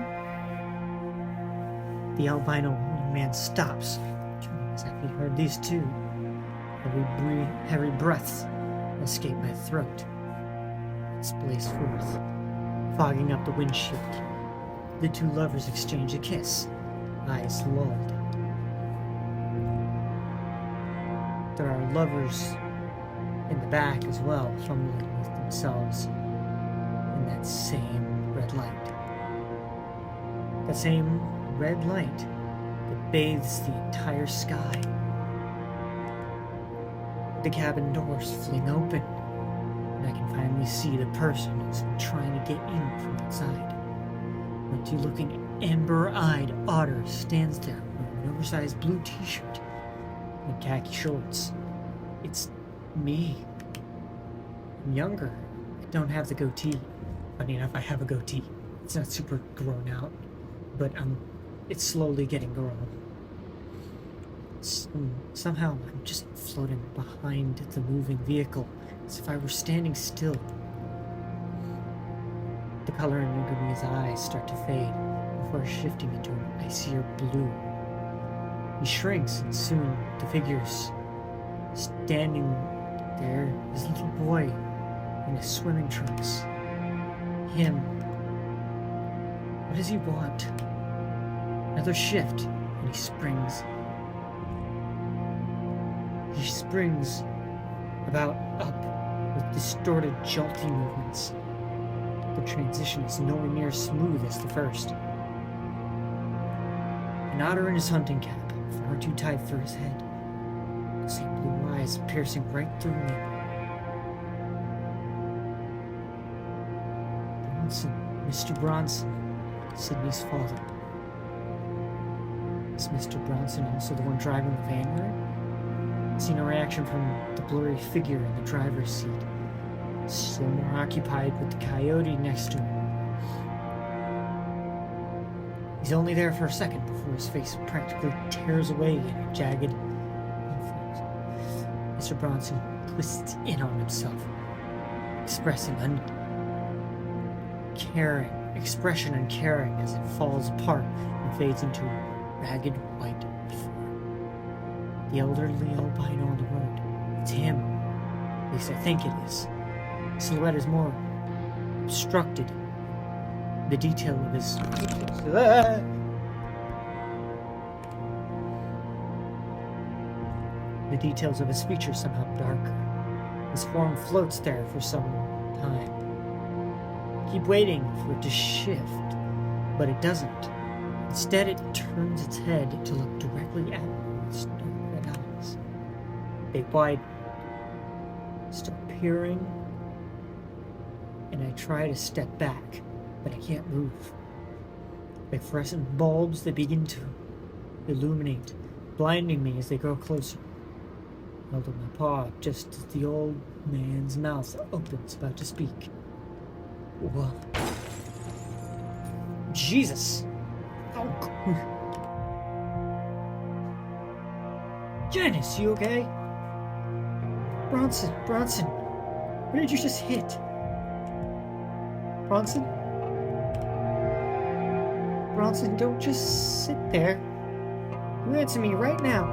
The albino man stops. Exactly heard these two. Heavy breaths escape my throat. It blaze forth, fogging up the windshield. The two lovers exchange a kiss, eyes lulled. There are lovers in the back as well, fumbling with themselves in that same red light. That same red light that bathes the entire sky. The cabin doors fling open, and I can finally see the person who's been trying to get in from outside. A dirty-looking, amber-eyed otter stands there wearing an oversized blue t-shirt and khaki shorts. It's me. I'm younger. I don't have the goatee. Funny enough, I have a goatee. It's not super grown out, but it's slowly getting grown. Somehow I'm just floating behind the moving vehicle, as if I were standing still. The color in Nugumi's eyes start to fade before shifting into an icier blue. He shrinks, and soon the figure's standing there, his little boy in his swimming trunks. Him. What does he want? Another shift, and he springs. He springs about up with distorted, jolty movements. The transition is nowhere near as smooth as the first. An otter in his hunting cap, far too tight for his head. The same blue eyes piercing right through me. Bronson, Mr. Bronson, Sydney's father. Is Mr. Bronson also the one driving the van here? See no reaction from the blurry figure in the driver's seat. Still more occupied with the coyote next to him. He's only there for a second before his face practically tears away in a jagged influence. Mr. Bronson twists in on himself, expressing uncaring expression uncaring as it falls apart and fades into ragged white fur. The elderly albino on the road. It's him. At least I think it is. The silhouette is more obstructed. The detail of his... The details of his features somehow darker. His form floats there for some time. Keep waiting for it to shift, but it doesn't. Instead, it turns its head to look directly at me with its dark red eyes. They widen, still peering, and I try to step back, but I can't move. Like fluorescent bulbs, they begin to illuminate, blinding me as they grow closer. I held up my paw just as the old man's mouth opens, about to speak. Whoa. Jesus! Oh. Janice, you okay? Bronson, what did you just hit? Bronson, don't just sit there. You answer me right now.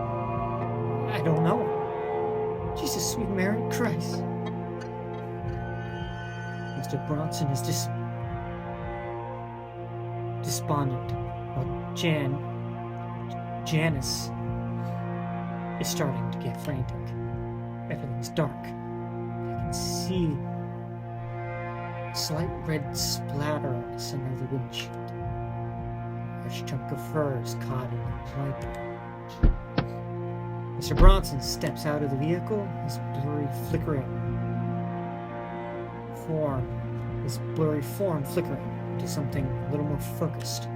I don't know. Jesus, sweet Mary Christ. Mr. Bronson is despondent, while Janice is starting to get frantic. Everything's dark. I can see a slight red splatter on the center of the windshield. A large chunk of fur is caught in the wiper. Mr. Bronson steps out of the vehicle, his blurry form flickering to something a little more focused.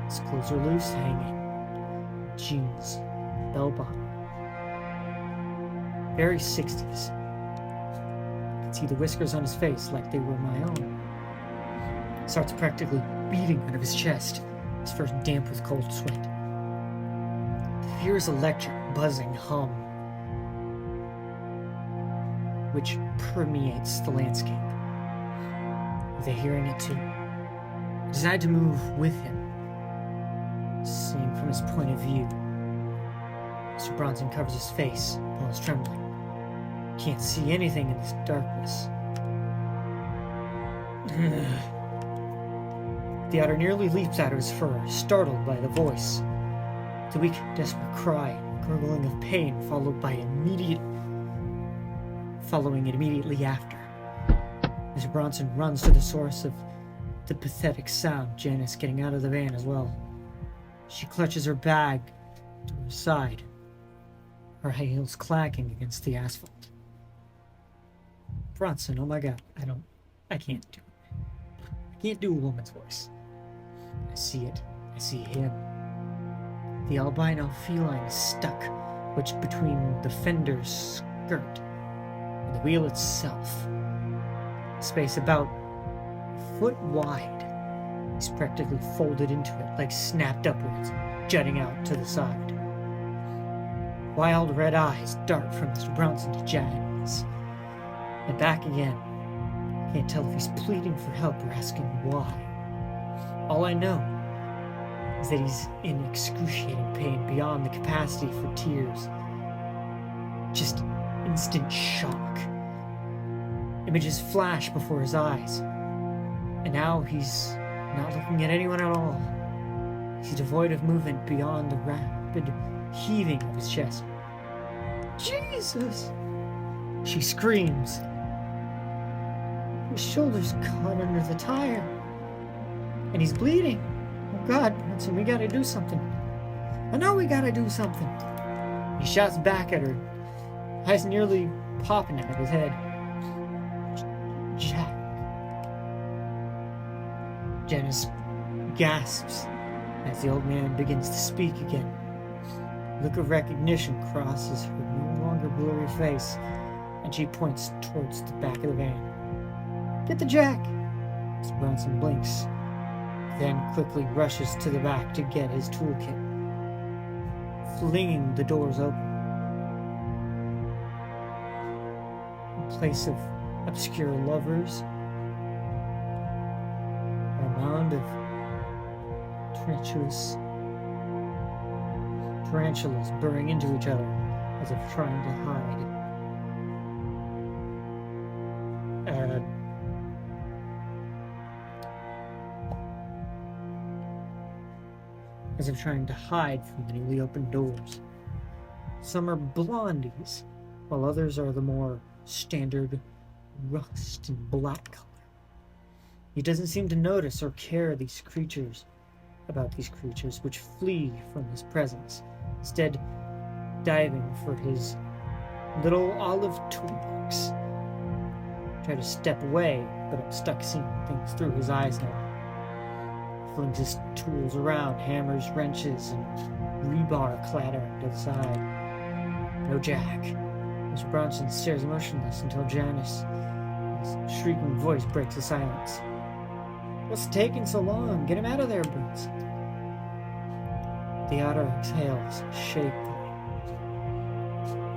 His clothes are loose, hanging. Jeans, bell bottom. Very 60s. I can see the whiskers on his face like they were my own. It starts practically beating out of his chest, his first damp with cold sweat. The fear is electric, buzzing hum, which permeates the landscape. Are they hearing it too? I decide to move with him, seeing from his point of view. Mr. Bronson covers his face, while trembling. Can't see anything in this darkness. The otter nearly leaps out of his fur, startled by the voice. The weak, desperate cry, gurgling of pain, following it immediately after. Mr. Bronson runs to the source of the pathetic sound, Janice getting out of the van as well. She clutches her bag to her side, her high heels clacking against the asphalt. Bronson, oh my God, I can't do it. I can't do a woman's voice. I see it. I see him. The albino feline is stuck between the fender's skirt and the wheel itself. A space about a foot wide. He's practically folded into it, like snapped upwards, jutting out to the side. Wild red eyes dart from Mr. Bronson to Janice, and back again. I can't tell if he's pleading for help or asking why. All I know is that he's in excruciating pain beyond the capacity for tears. Just instant shock. Images flash before his eyes, and now he's not looking at anyone at all. He's devoid of movement beyond the rapid heaving of his chest. Jesus! She screams. His shoulder's caught under the tire, and he's bleeding. Oh God, Bronson, we gotta do something. I know we gotta do something. He shouts back at her, eyes nearly popping out of his head. Jack. Janice gasps as the old man begins to speak again. A look of recognition crosses her no longer blurry face, and she points towards the back of the van. Get the jack! Mr. Bronson blinks, then quickly rushes to the back to get his toolkit, flinging the doors open. In place of obscure lovers, are mound of tarantulas burrowing into each other as if trying to hide. As if trying to hide from the newly opened doors. Some are blondies, while others are the more standard rust and black color. He doesn't seem to notice or care about these creatures which flee from his presence, instead diving for his little olive toolbox. Try to step away, but I'm stuck seeing things through his eyes now. Flings his tools around, hammers, wrenches, and rebar clatter to the side. No Jack. Mr. Bronson stares motionless until Janice's shrieking voice breaks the silence. What's taking so long? Get him out of there, Bronson. The otter exhales shakily.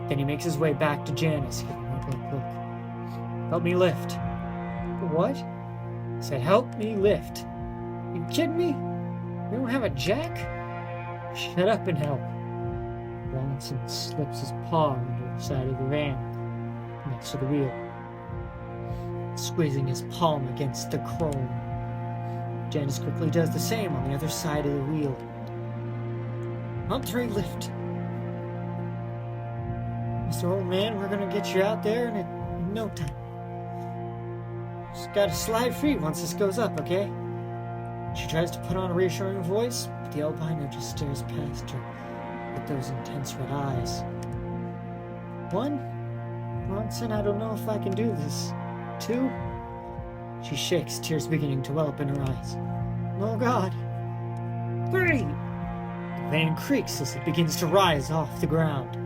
Then he makes his way back to Janice, giving her a look. Help me lift. What? I said, help me lift. You kidding me? You don't have a jack? Shut up and help. Bronson slips his paw under the side of the van, next to the wheel, squeezing his palm against the chrome. Janice quickly does the same on the other side of the wheel. On 3, lift. Mr. Old Man, we're gonna get you out there in no time. Just gotta slide free once this goes up, okay? She tries to put on a reassuring voice, but the albino just stares past her with those intense red eyes. 1, Bronson, I don't know if I can do this. 2, she shakes, tears beginning to well up in her eyes. Oh God. 3, the van creaks as it begins to rise off the ground.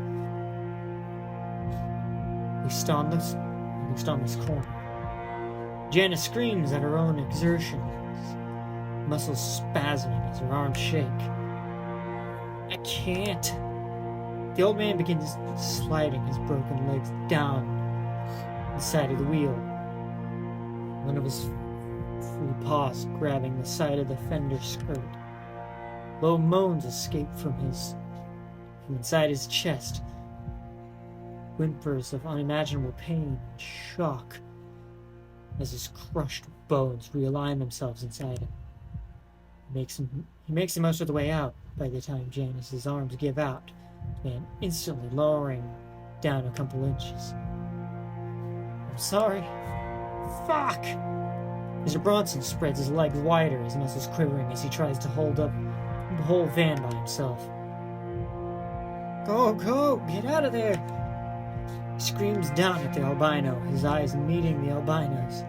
At least on this corner. Janice screams at her own exertions, muscles spasming as her arms shake. I can't. The old man begins sliding his broken legs down the side of the wheel. One of his free paws grabbing the side of the fender skirt. Low moans escape from inside his chest. Whimpers of unimaginable pain and shock as his crushed bones realign themselves inside him. He makes the most of the way out by the time Janice's arms give out, the man instantly lowering down a couple inches. I'm sorry. Fuck! Mr. Bronson spreads his legs wider, his muscles quivering as he tries to hold up the whole van by himself. Go, get out of there! He screams down at the albino, his eyes meeting the albino's,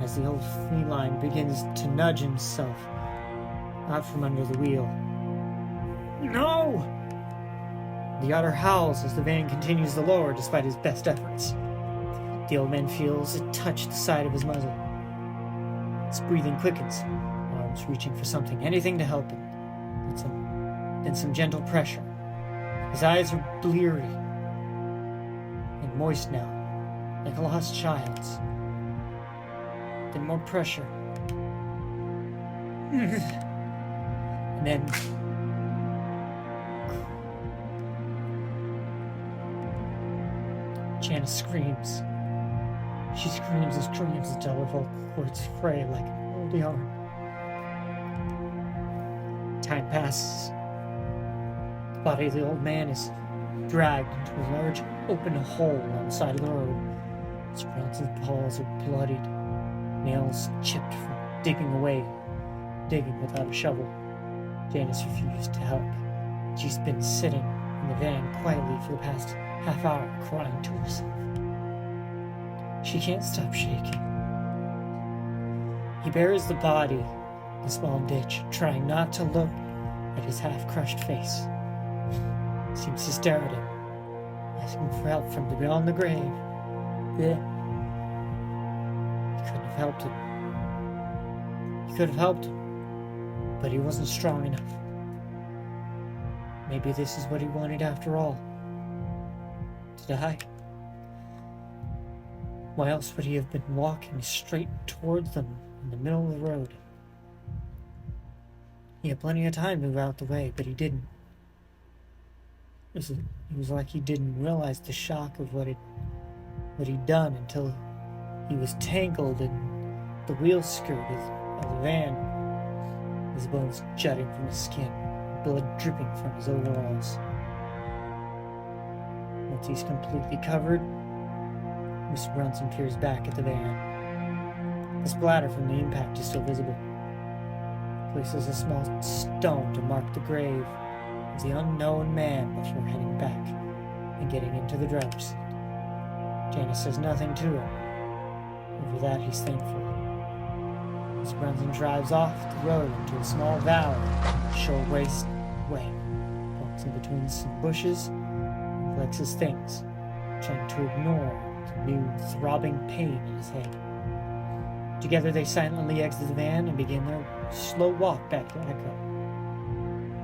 as the old feline begins to nudge himself out from under the wheel. No! The otter howls as the van continues to lower despite his best efforts. The old man feels it touch the side of his muzzle. His breathing quickens, arms reaching for something, anything to help him. Then some gentle pressure. His eyes are bleary and moist now, like a lost child's. Then more pressure. And then Janice screams. She screams and screams until her vocal cords fray like an old yarn. Time passes. The body of the old man is dragged into a large open hole on the side of the road. His Bronson's paws are bloodied, nails chipped from digging without a shovel. Janice refused to help. She's been sitting in the van quietly for the past half hour, crying to herself. She can't stop shaking. He buries the body in a small ditch, trying not to look at his half-crushed face. Seems to stare at him, asking for help from beyond the grave. Then he couldn't have helped him. He could have helped him, but he wasn't strong enough. Maybe this is what he wanted after all. To die. Why else would he have been walking straight towards them in the middle of the road? He had plenty of time to move out the way, but he didn't. It was like he didn't realize the shock of what he'd done until he was tangled in the wheel skirt of the van, his bones jutting from his skin, blood dripping from his overalls. Once he's completely covered, Mr. Brunson peers back at the van. The splatter from the impact is still visible. He places a small stone to mark the grave of the unknown man before heading back and getting into the driver's seat. Janice says nothing to him. Over that, he's thankful. Mr. Brunson drives off the road into a small valley, a short-waist way, walks in between some bushes, and collects his things, trying to ignore the new throbbing pain in his head. Together they silently exit the van and begin their slow walk back to Echo.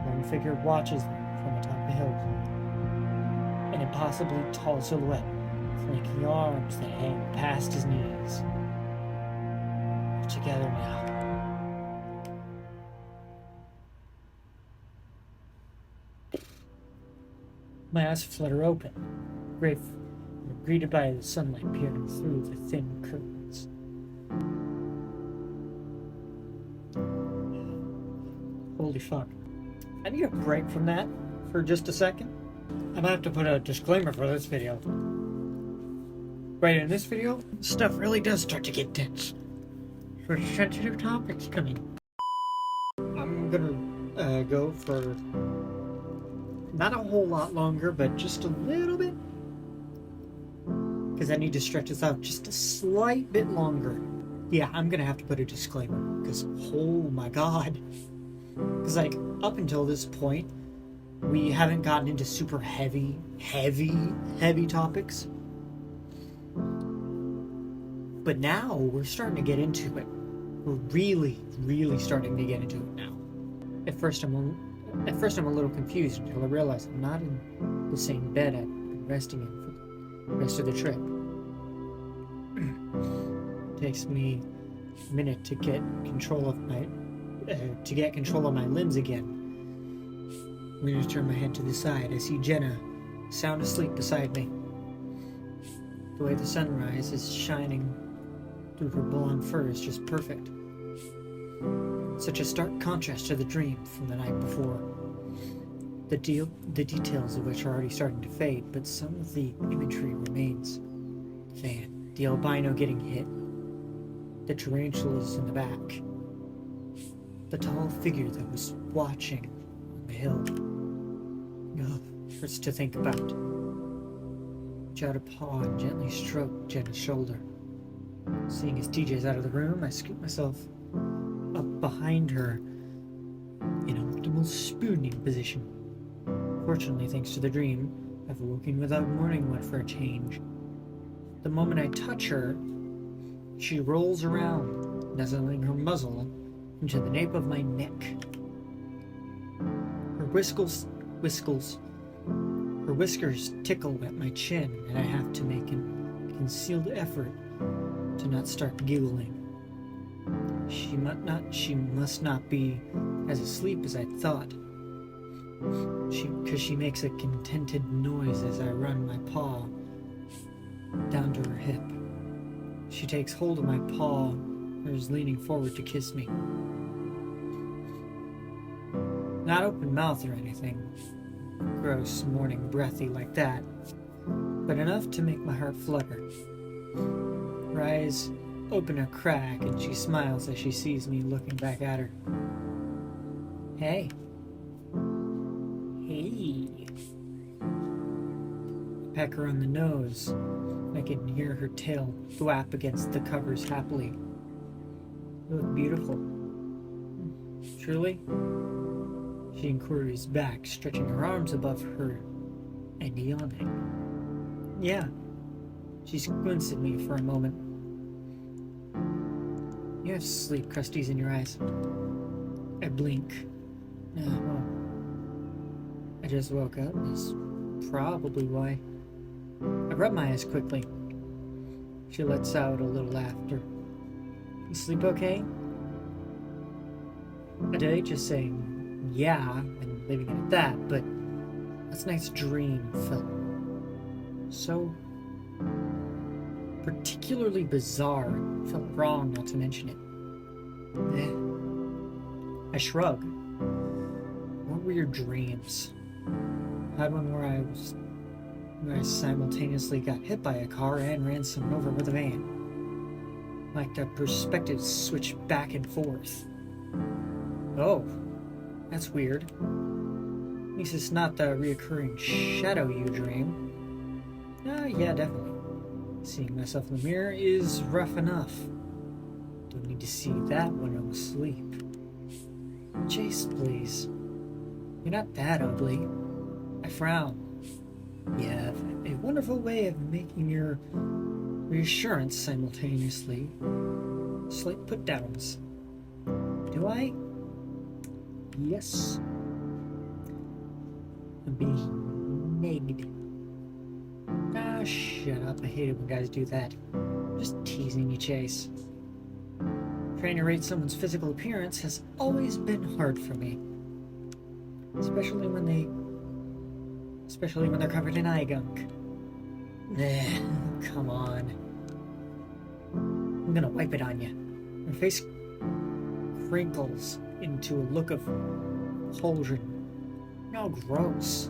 A lone figure watches them from atop the hill. An impossibly tall silhouette, flanking arms that hang past his knees. They're together now. My eyes flutter open, grateful, and greeted by the sunlight peering through the thin curtains. Holy fuck. I need a break from that for just a second. I might have to put a disclaimer for this video. Right in this video, stuff really does start to get tense. For sensitive topics coming. I'm gonna go for not a whole lot longer, but just a little bit. Because I need to stretch this out just a slight bit longer. Yeah, I'm gonna have to put a disclaimer. Because, oh my god. Because, like, up until this point, we haven't gotten into super heavy topics. But now, we're starting to get into it. We're really starting to get into it now. At first I'm a little confused until I realize I'm not in the same bed I've been resting in for the rest of the trip. It takes me a minute to get control of my limbs again. I'm going to turn my head to the side. I see Jenna sound asleep beside me. The way the sunrise is shining through her blonde fur is just perfect. Such a stark contrast to the dream from the night before. The details of which are already starting to fade, but some of the imagery remains. The van, the albino getting hit, the tarantulas in the back, the tall figure that was watching on the hill. Ugh, hurts to think about. Reach out a paw and gently stroke Jenna's shoulder. Seeing as TJ's out of the room, I scoop myself up behind her in optimal spooning position. Fortunately, thanks to the dream, I've woken without warning one for a change. The moment I touch her, she rolls around, nuzzling her muzzle into the nape of my neck. Her whiskers tickle at my chin, and I have to make a concealed effort to not start giggling. She must not be as asleep as I thought. Because she makes a contented noise as I run my paw down to her hip. She takes hold of my paw and is leaning forward to kiss me. Not open mouth or anything gross, morning breathy like that, but enough to make my heart flutter. Her eyes open a crack and she smiles as she sees me looking back at her. Hey. Hey. I peck her on the nose. I can hear her tail thwap against the covers happily. You look beautiful. Truly? She inquiries back, stretching her arms above her and yawning. Yeah. She squints at me for a moment. You have sleep crusties in your eyes. I blink. Well, I just woke up. That's probably why. I rub my eyes quickly. She lets out a little laughter. You sleep okay? Did I just say yeah, and leaving it at that, but last night's dream felt so particularly bizarre. It felt wrong not to mention it. I shrug. What weird dreams? I had one where I simultaneously got hit by a car and ran someone over with a van. Like the perspectives switched back and forth. Oh, that's weird. At least it's not the reoccurring shadow you dream. Yeah, definitely. Seeing myself in the mirror is rough enough. Don't need to see that when I'm asleep. Chase, please. You're not that ugly. I frown. You have a wonderful way of making your reassurance simultaneously slight put-downs. Do I? Yes. I'm being negged. Ah, shut up. I hate it when guys do that. I'm just teasing you, Chase. Trying to rate someone's physical appearance has always been hard for me. Especially when they're covered in eye gunk. Come on. I'm gonna wipe it on you. My face crinkles into a look of repulsion. No, gross.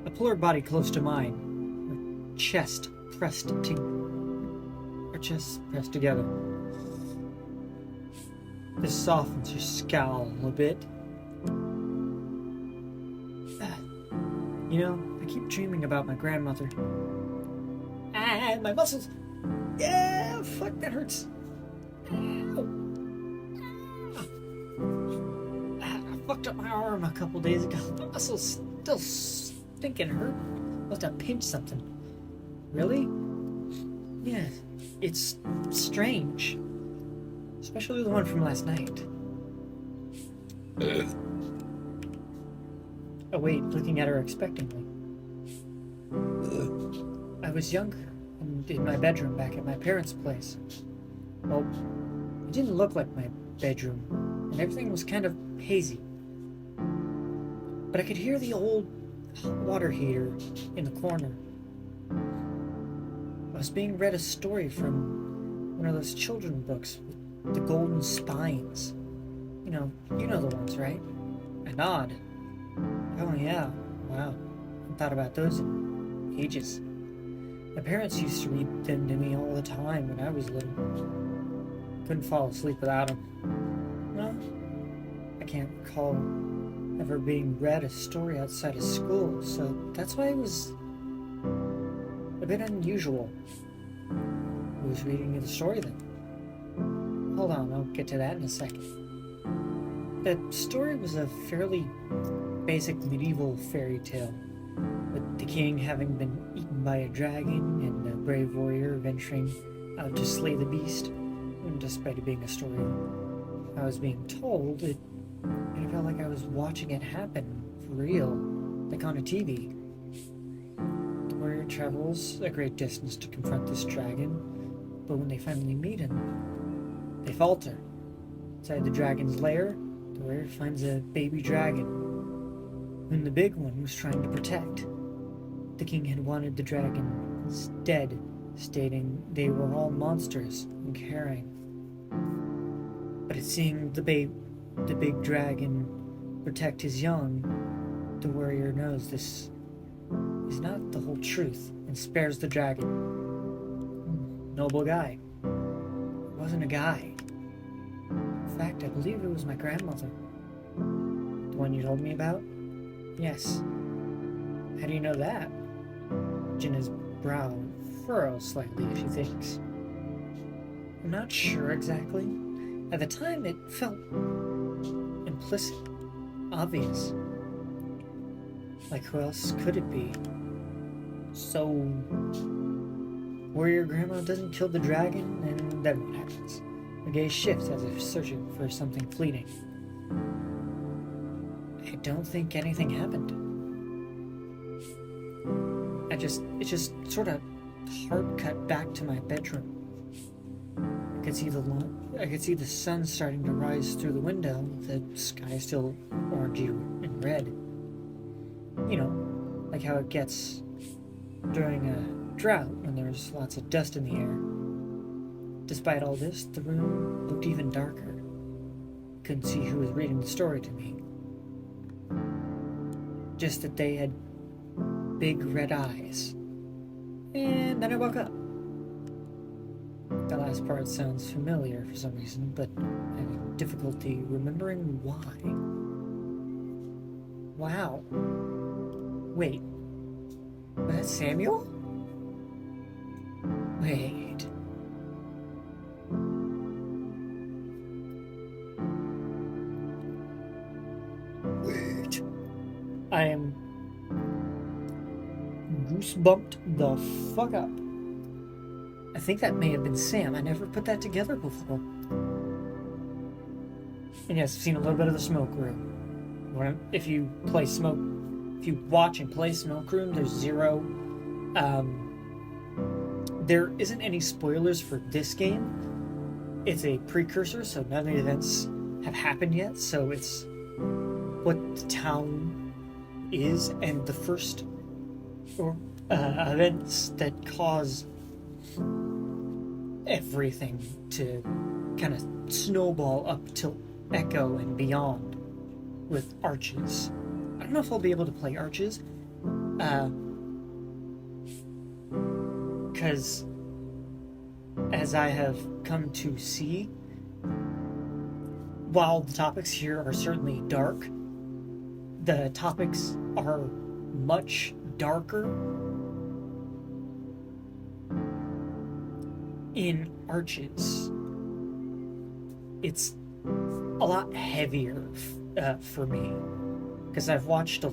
I pull her body close to mine, her chest pressed together. This softens her scowl a bit. You know, I keep dreaming about my grandmother. Ah, my muscles! Yeah, fuck, that hurts. Ow. I fucked up my arm a couple days ago. My muscles still stinking hurt. Must have pinched something. Really? Yeah, it's strange. Especially the one from last night. Oh wait, looking at her expectantly. I was younger and in my bedroom back at my parents' place. Well, it didn't look like my bedroom, and everything was kind of hazy. But I could hear the old hot water heater in the corner. I was being read a story from one of those children's books with the golden spines. You know the ones, right? I nod. Oh yeah, wow. I haven't thought about those in ages. My parents used to read them to me all the time when I was little. Couldn't fall asleep without them. No, I can't recall ever being read a story outside of school, so that's why it was a bit unusual. Who was reading you the story then? Hold on, I'll get to that in a second. The story was a fairly basic medieval fairy tale, with the king having been eaten by a dragon and a brave warrior venturing out to slay the beast. And despite it being a story I was being told, it felt like I was watching it happen for real, like on a TV. The warrior travels a great distance to confront this dragon, but when they finally meet him, they falter. Inside the dragon's lair, the warrior finds a baby dragon, whom the big one was trying to protect. The king had wanted the dragons dead, stating they were all monsters and caring. But at seeing the big dragon protect his young, the warrior knows this is not the whole truth and spares the dragon. Noble guy. It wasn't a guy. In fact, I believe it was my grandmother. The one you told me about? Yes. How do you know that? Jenna's brow furrows slightly as she thinks. I'm not sure exactly. At the time, it felt implicit, obvious. Like, who else could it be? So, warrior grandma doesn't kill the dragon, and then what happens? The gaze shifts as if searching for something fleeting. I don't think anything happened. It just sort of hard cut back to my bedroom. I could see the sun starting to rise through the window. The sky is still orangey and red. You know, like how it gets during a drought when there's lots of dust in the air. Despite all this, the room looked even darker. Couldn't see who was reading the story to me. Just that they had big red eyes. And then I woke up. The last part sounds familiar for some reason, but I have difficulty remembering why. Wow. Wait. Was that Samuel? Wait. I am goosebumped the fuck up. I think that may have been Sam. I never put that together before. And yes, I've seen a little bit of the Smoke Room. If you watch and play Smoke Room, there's zero. There isn't any spoilers for this game. It's a precursor, so none of the events have happened yet. So it's what the town is and the first events that cause everything to kind of snowball up till Echo and beyond with Arches. I don't know if I'll be able to play Arches because as I have come to see, while the topics here are certainly dark, the topics are much darker in Arches. It's a lot heavier for me because I've watched a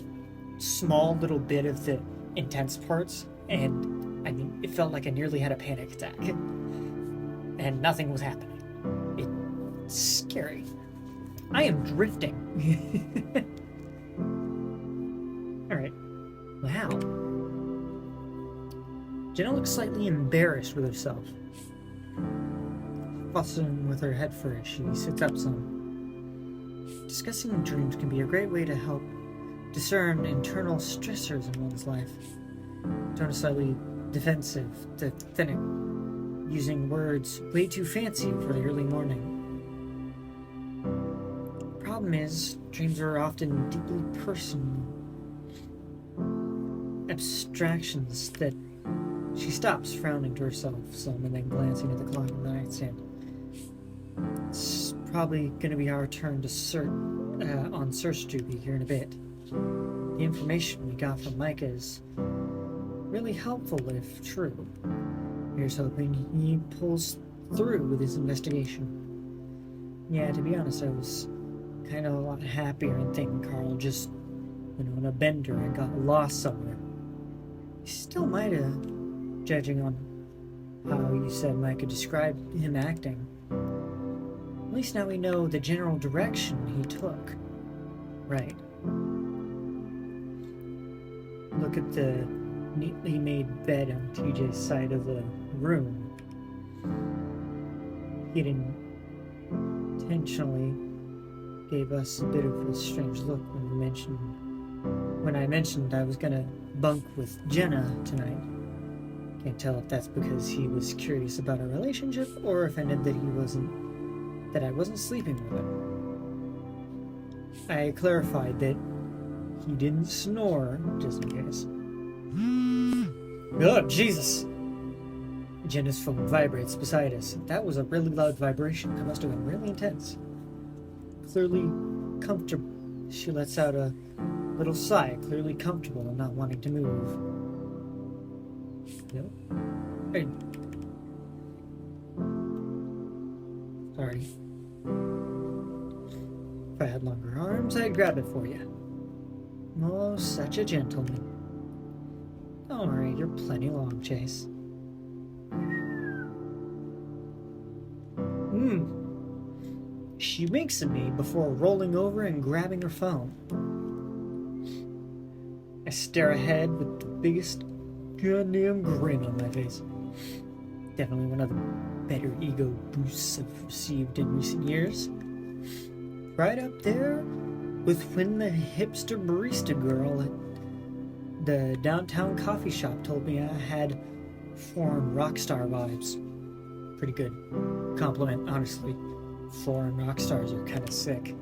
small little bit of the intense parts, and I mean, it felt like I nearly had a panic attack and nothing was happening. It's scary. I am drifting. Alright. Wow. Jenna looks slightly embarrassed with herself. Fussing with her head first, she sits up some. Discussing dreams can be a great way to help discern internal stressors in one's life. Turn slightly defensive, pathetic, using words way too fancy for the early morning. Problem is, dreams are often deeply personal abstractions that she stops, frowning to herself some and then glancing at the clock on the nightstand. It's probably going to be our turn to on search duty here in a bit. The information we got from Micah is really helpful if true. Here's hoping he pulls through with his investigation. Yeah, to be honest, I was kind of a lot happier and thinking Carl just went on a bender and got lost somewhere. He still might have, judging on how you said Micah described him acting. At least now we know the general direction he took. Right. Look at the neatly made bed on TJ's side of the room. He intentionally gave us a bit of a strange look when I mentioned I was gonna bunk with Jenna tonight. Can't tell if that's because he was curious about our relationship or offended that I wasn't sleeping with him. I clarified that he didn't snore, just in case. Oh, Jesus! Jenna's phone vibrates beside us. That was a really loud vibration. That must have been really intense. Clearly comfortable. She lets out a little sigh, clearly comfortable and not wanting to move. Yep. Hey. Sorry. If I had longer arms, I'd grab it for you. Oh, such a gentleman. Don't worry, you're plenty long, Chase. She winks at me before rolling over and grabbing her phone. I stare ahead with the biggest goddamn grin on my face. Definitely one of the better ego boosts I've received in recent years. Right up there with when the hipster barista girl at the downtown coffee shop told me I had foreign rock star vibes. Pretty good compliment, honestly. Foreign rock stars are kind of sick.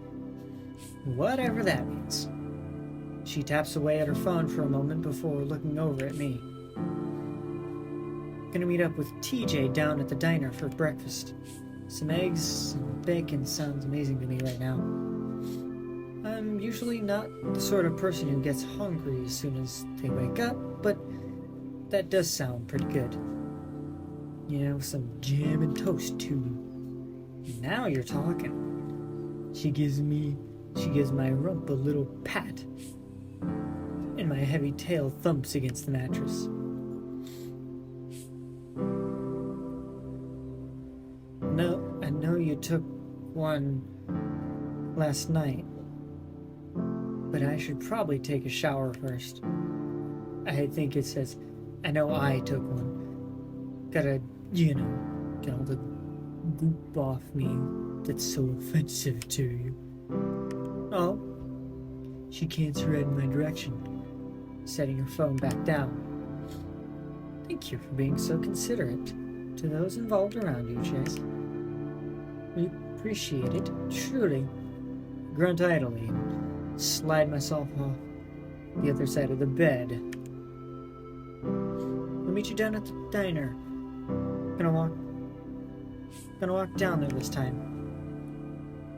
Whatever that means. She taps away at her phone for a moment before looking over at me. Gonna meet up with TJ down at the diner for breakfast. Some eggs and bacon sounds amazing to me right now. I'm usually not the sort of person who gets hungry as soon as they wake up, but that does sound pretty good. You know, some jam and toast too. Now you're talking. She gives my rump a little pat, and my heavy tail thumps against the mattress. No, I know you took one last night, but I should probably take a shower first. I think it says, I know I took one. Gotta, get all the goop off me that's so offensive to you. Oh, she cants her head in my direction, setting her phone back down. Thank you for being so considerate to those involved around you, Chase. We appreciate it, truly. Grunt idly and slide myself off the other side of the bed. I'll meet you down at the diner. Gonna walk down there this time.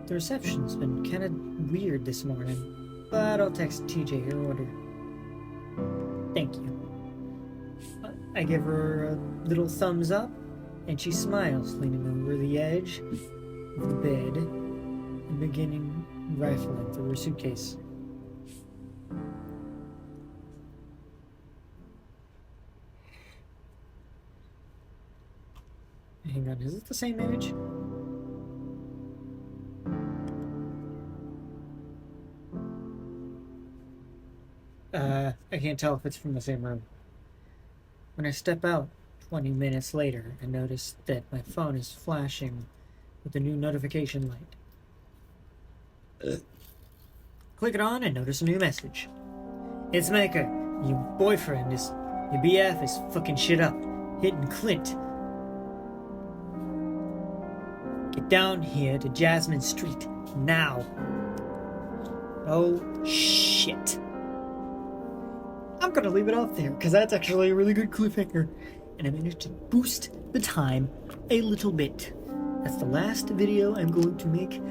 The reception's been kind of weird this morning, but I'll text TJ her order. Thank you. I give her a little thumbs up, and she smiles, leaning over the edge of the bed and beginning rifling through her suitcase. Hang on, is it the same image? I can't tell if it's from the same room. When I step out 20 minutes later, I notice that my phone is flashing with a new notification light. Click it on and notice a new message. It's Maker. Your BF is fucking shit up. Hitting Clint. Get down here to Jasmine Street now. Oh shit. I'm gonna leave it off there because that's actually a really good cliffhanger, and I managed to boost the time a little bit. That's the last video I'm going to make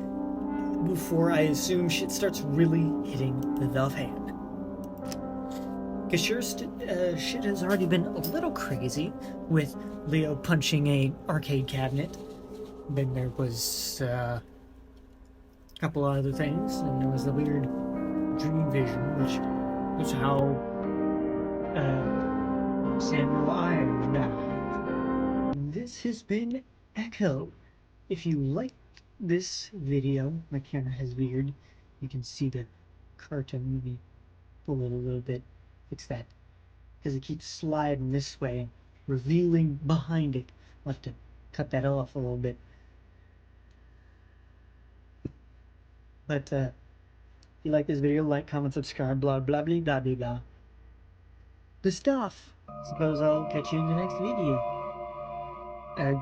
before I assume shit starts really hitting the fan. Because shit has already been a little crazy with Leo punching a arcade cabinet. Then there was a couple other things, and there was the weird dream vision, which was how Samuel Iron died. This has been Echo. If you liked this video, my camera has veered. You can see the cartoon movie pull it a little bit. Fix that. Because it keeps sliding this way, revealing behind it. I'll have to cut that off a little bit. But if you like this video, like, comment, subscribe, blah blah blah blah blah blah. The stuff. Suppose I'll catch you in the next video. Bye!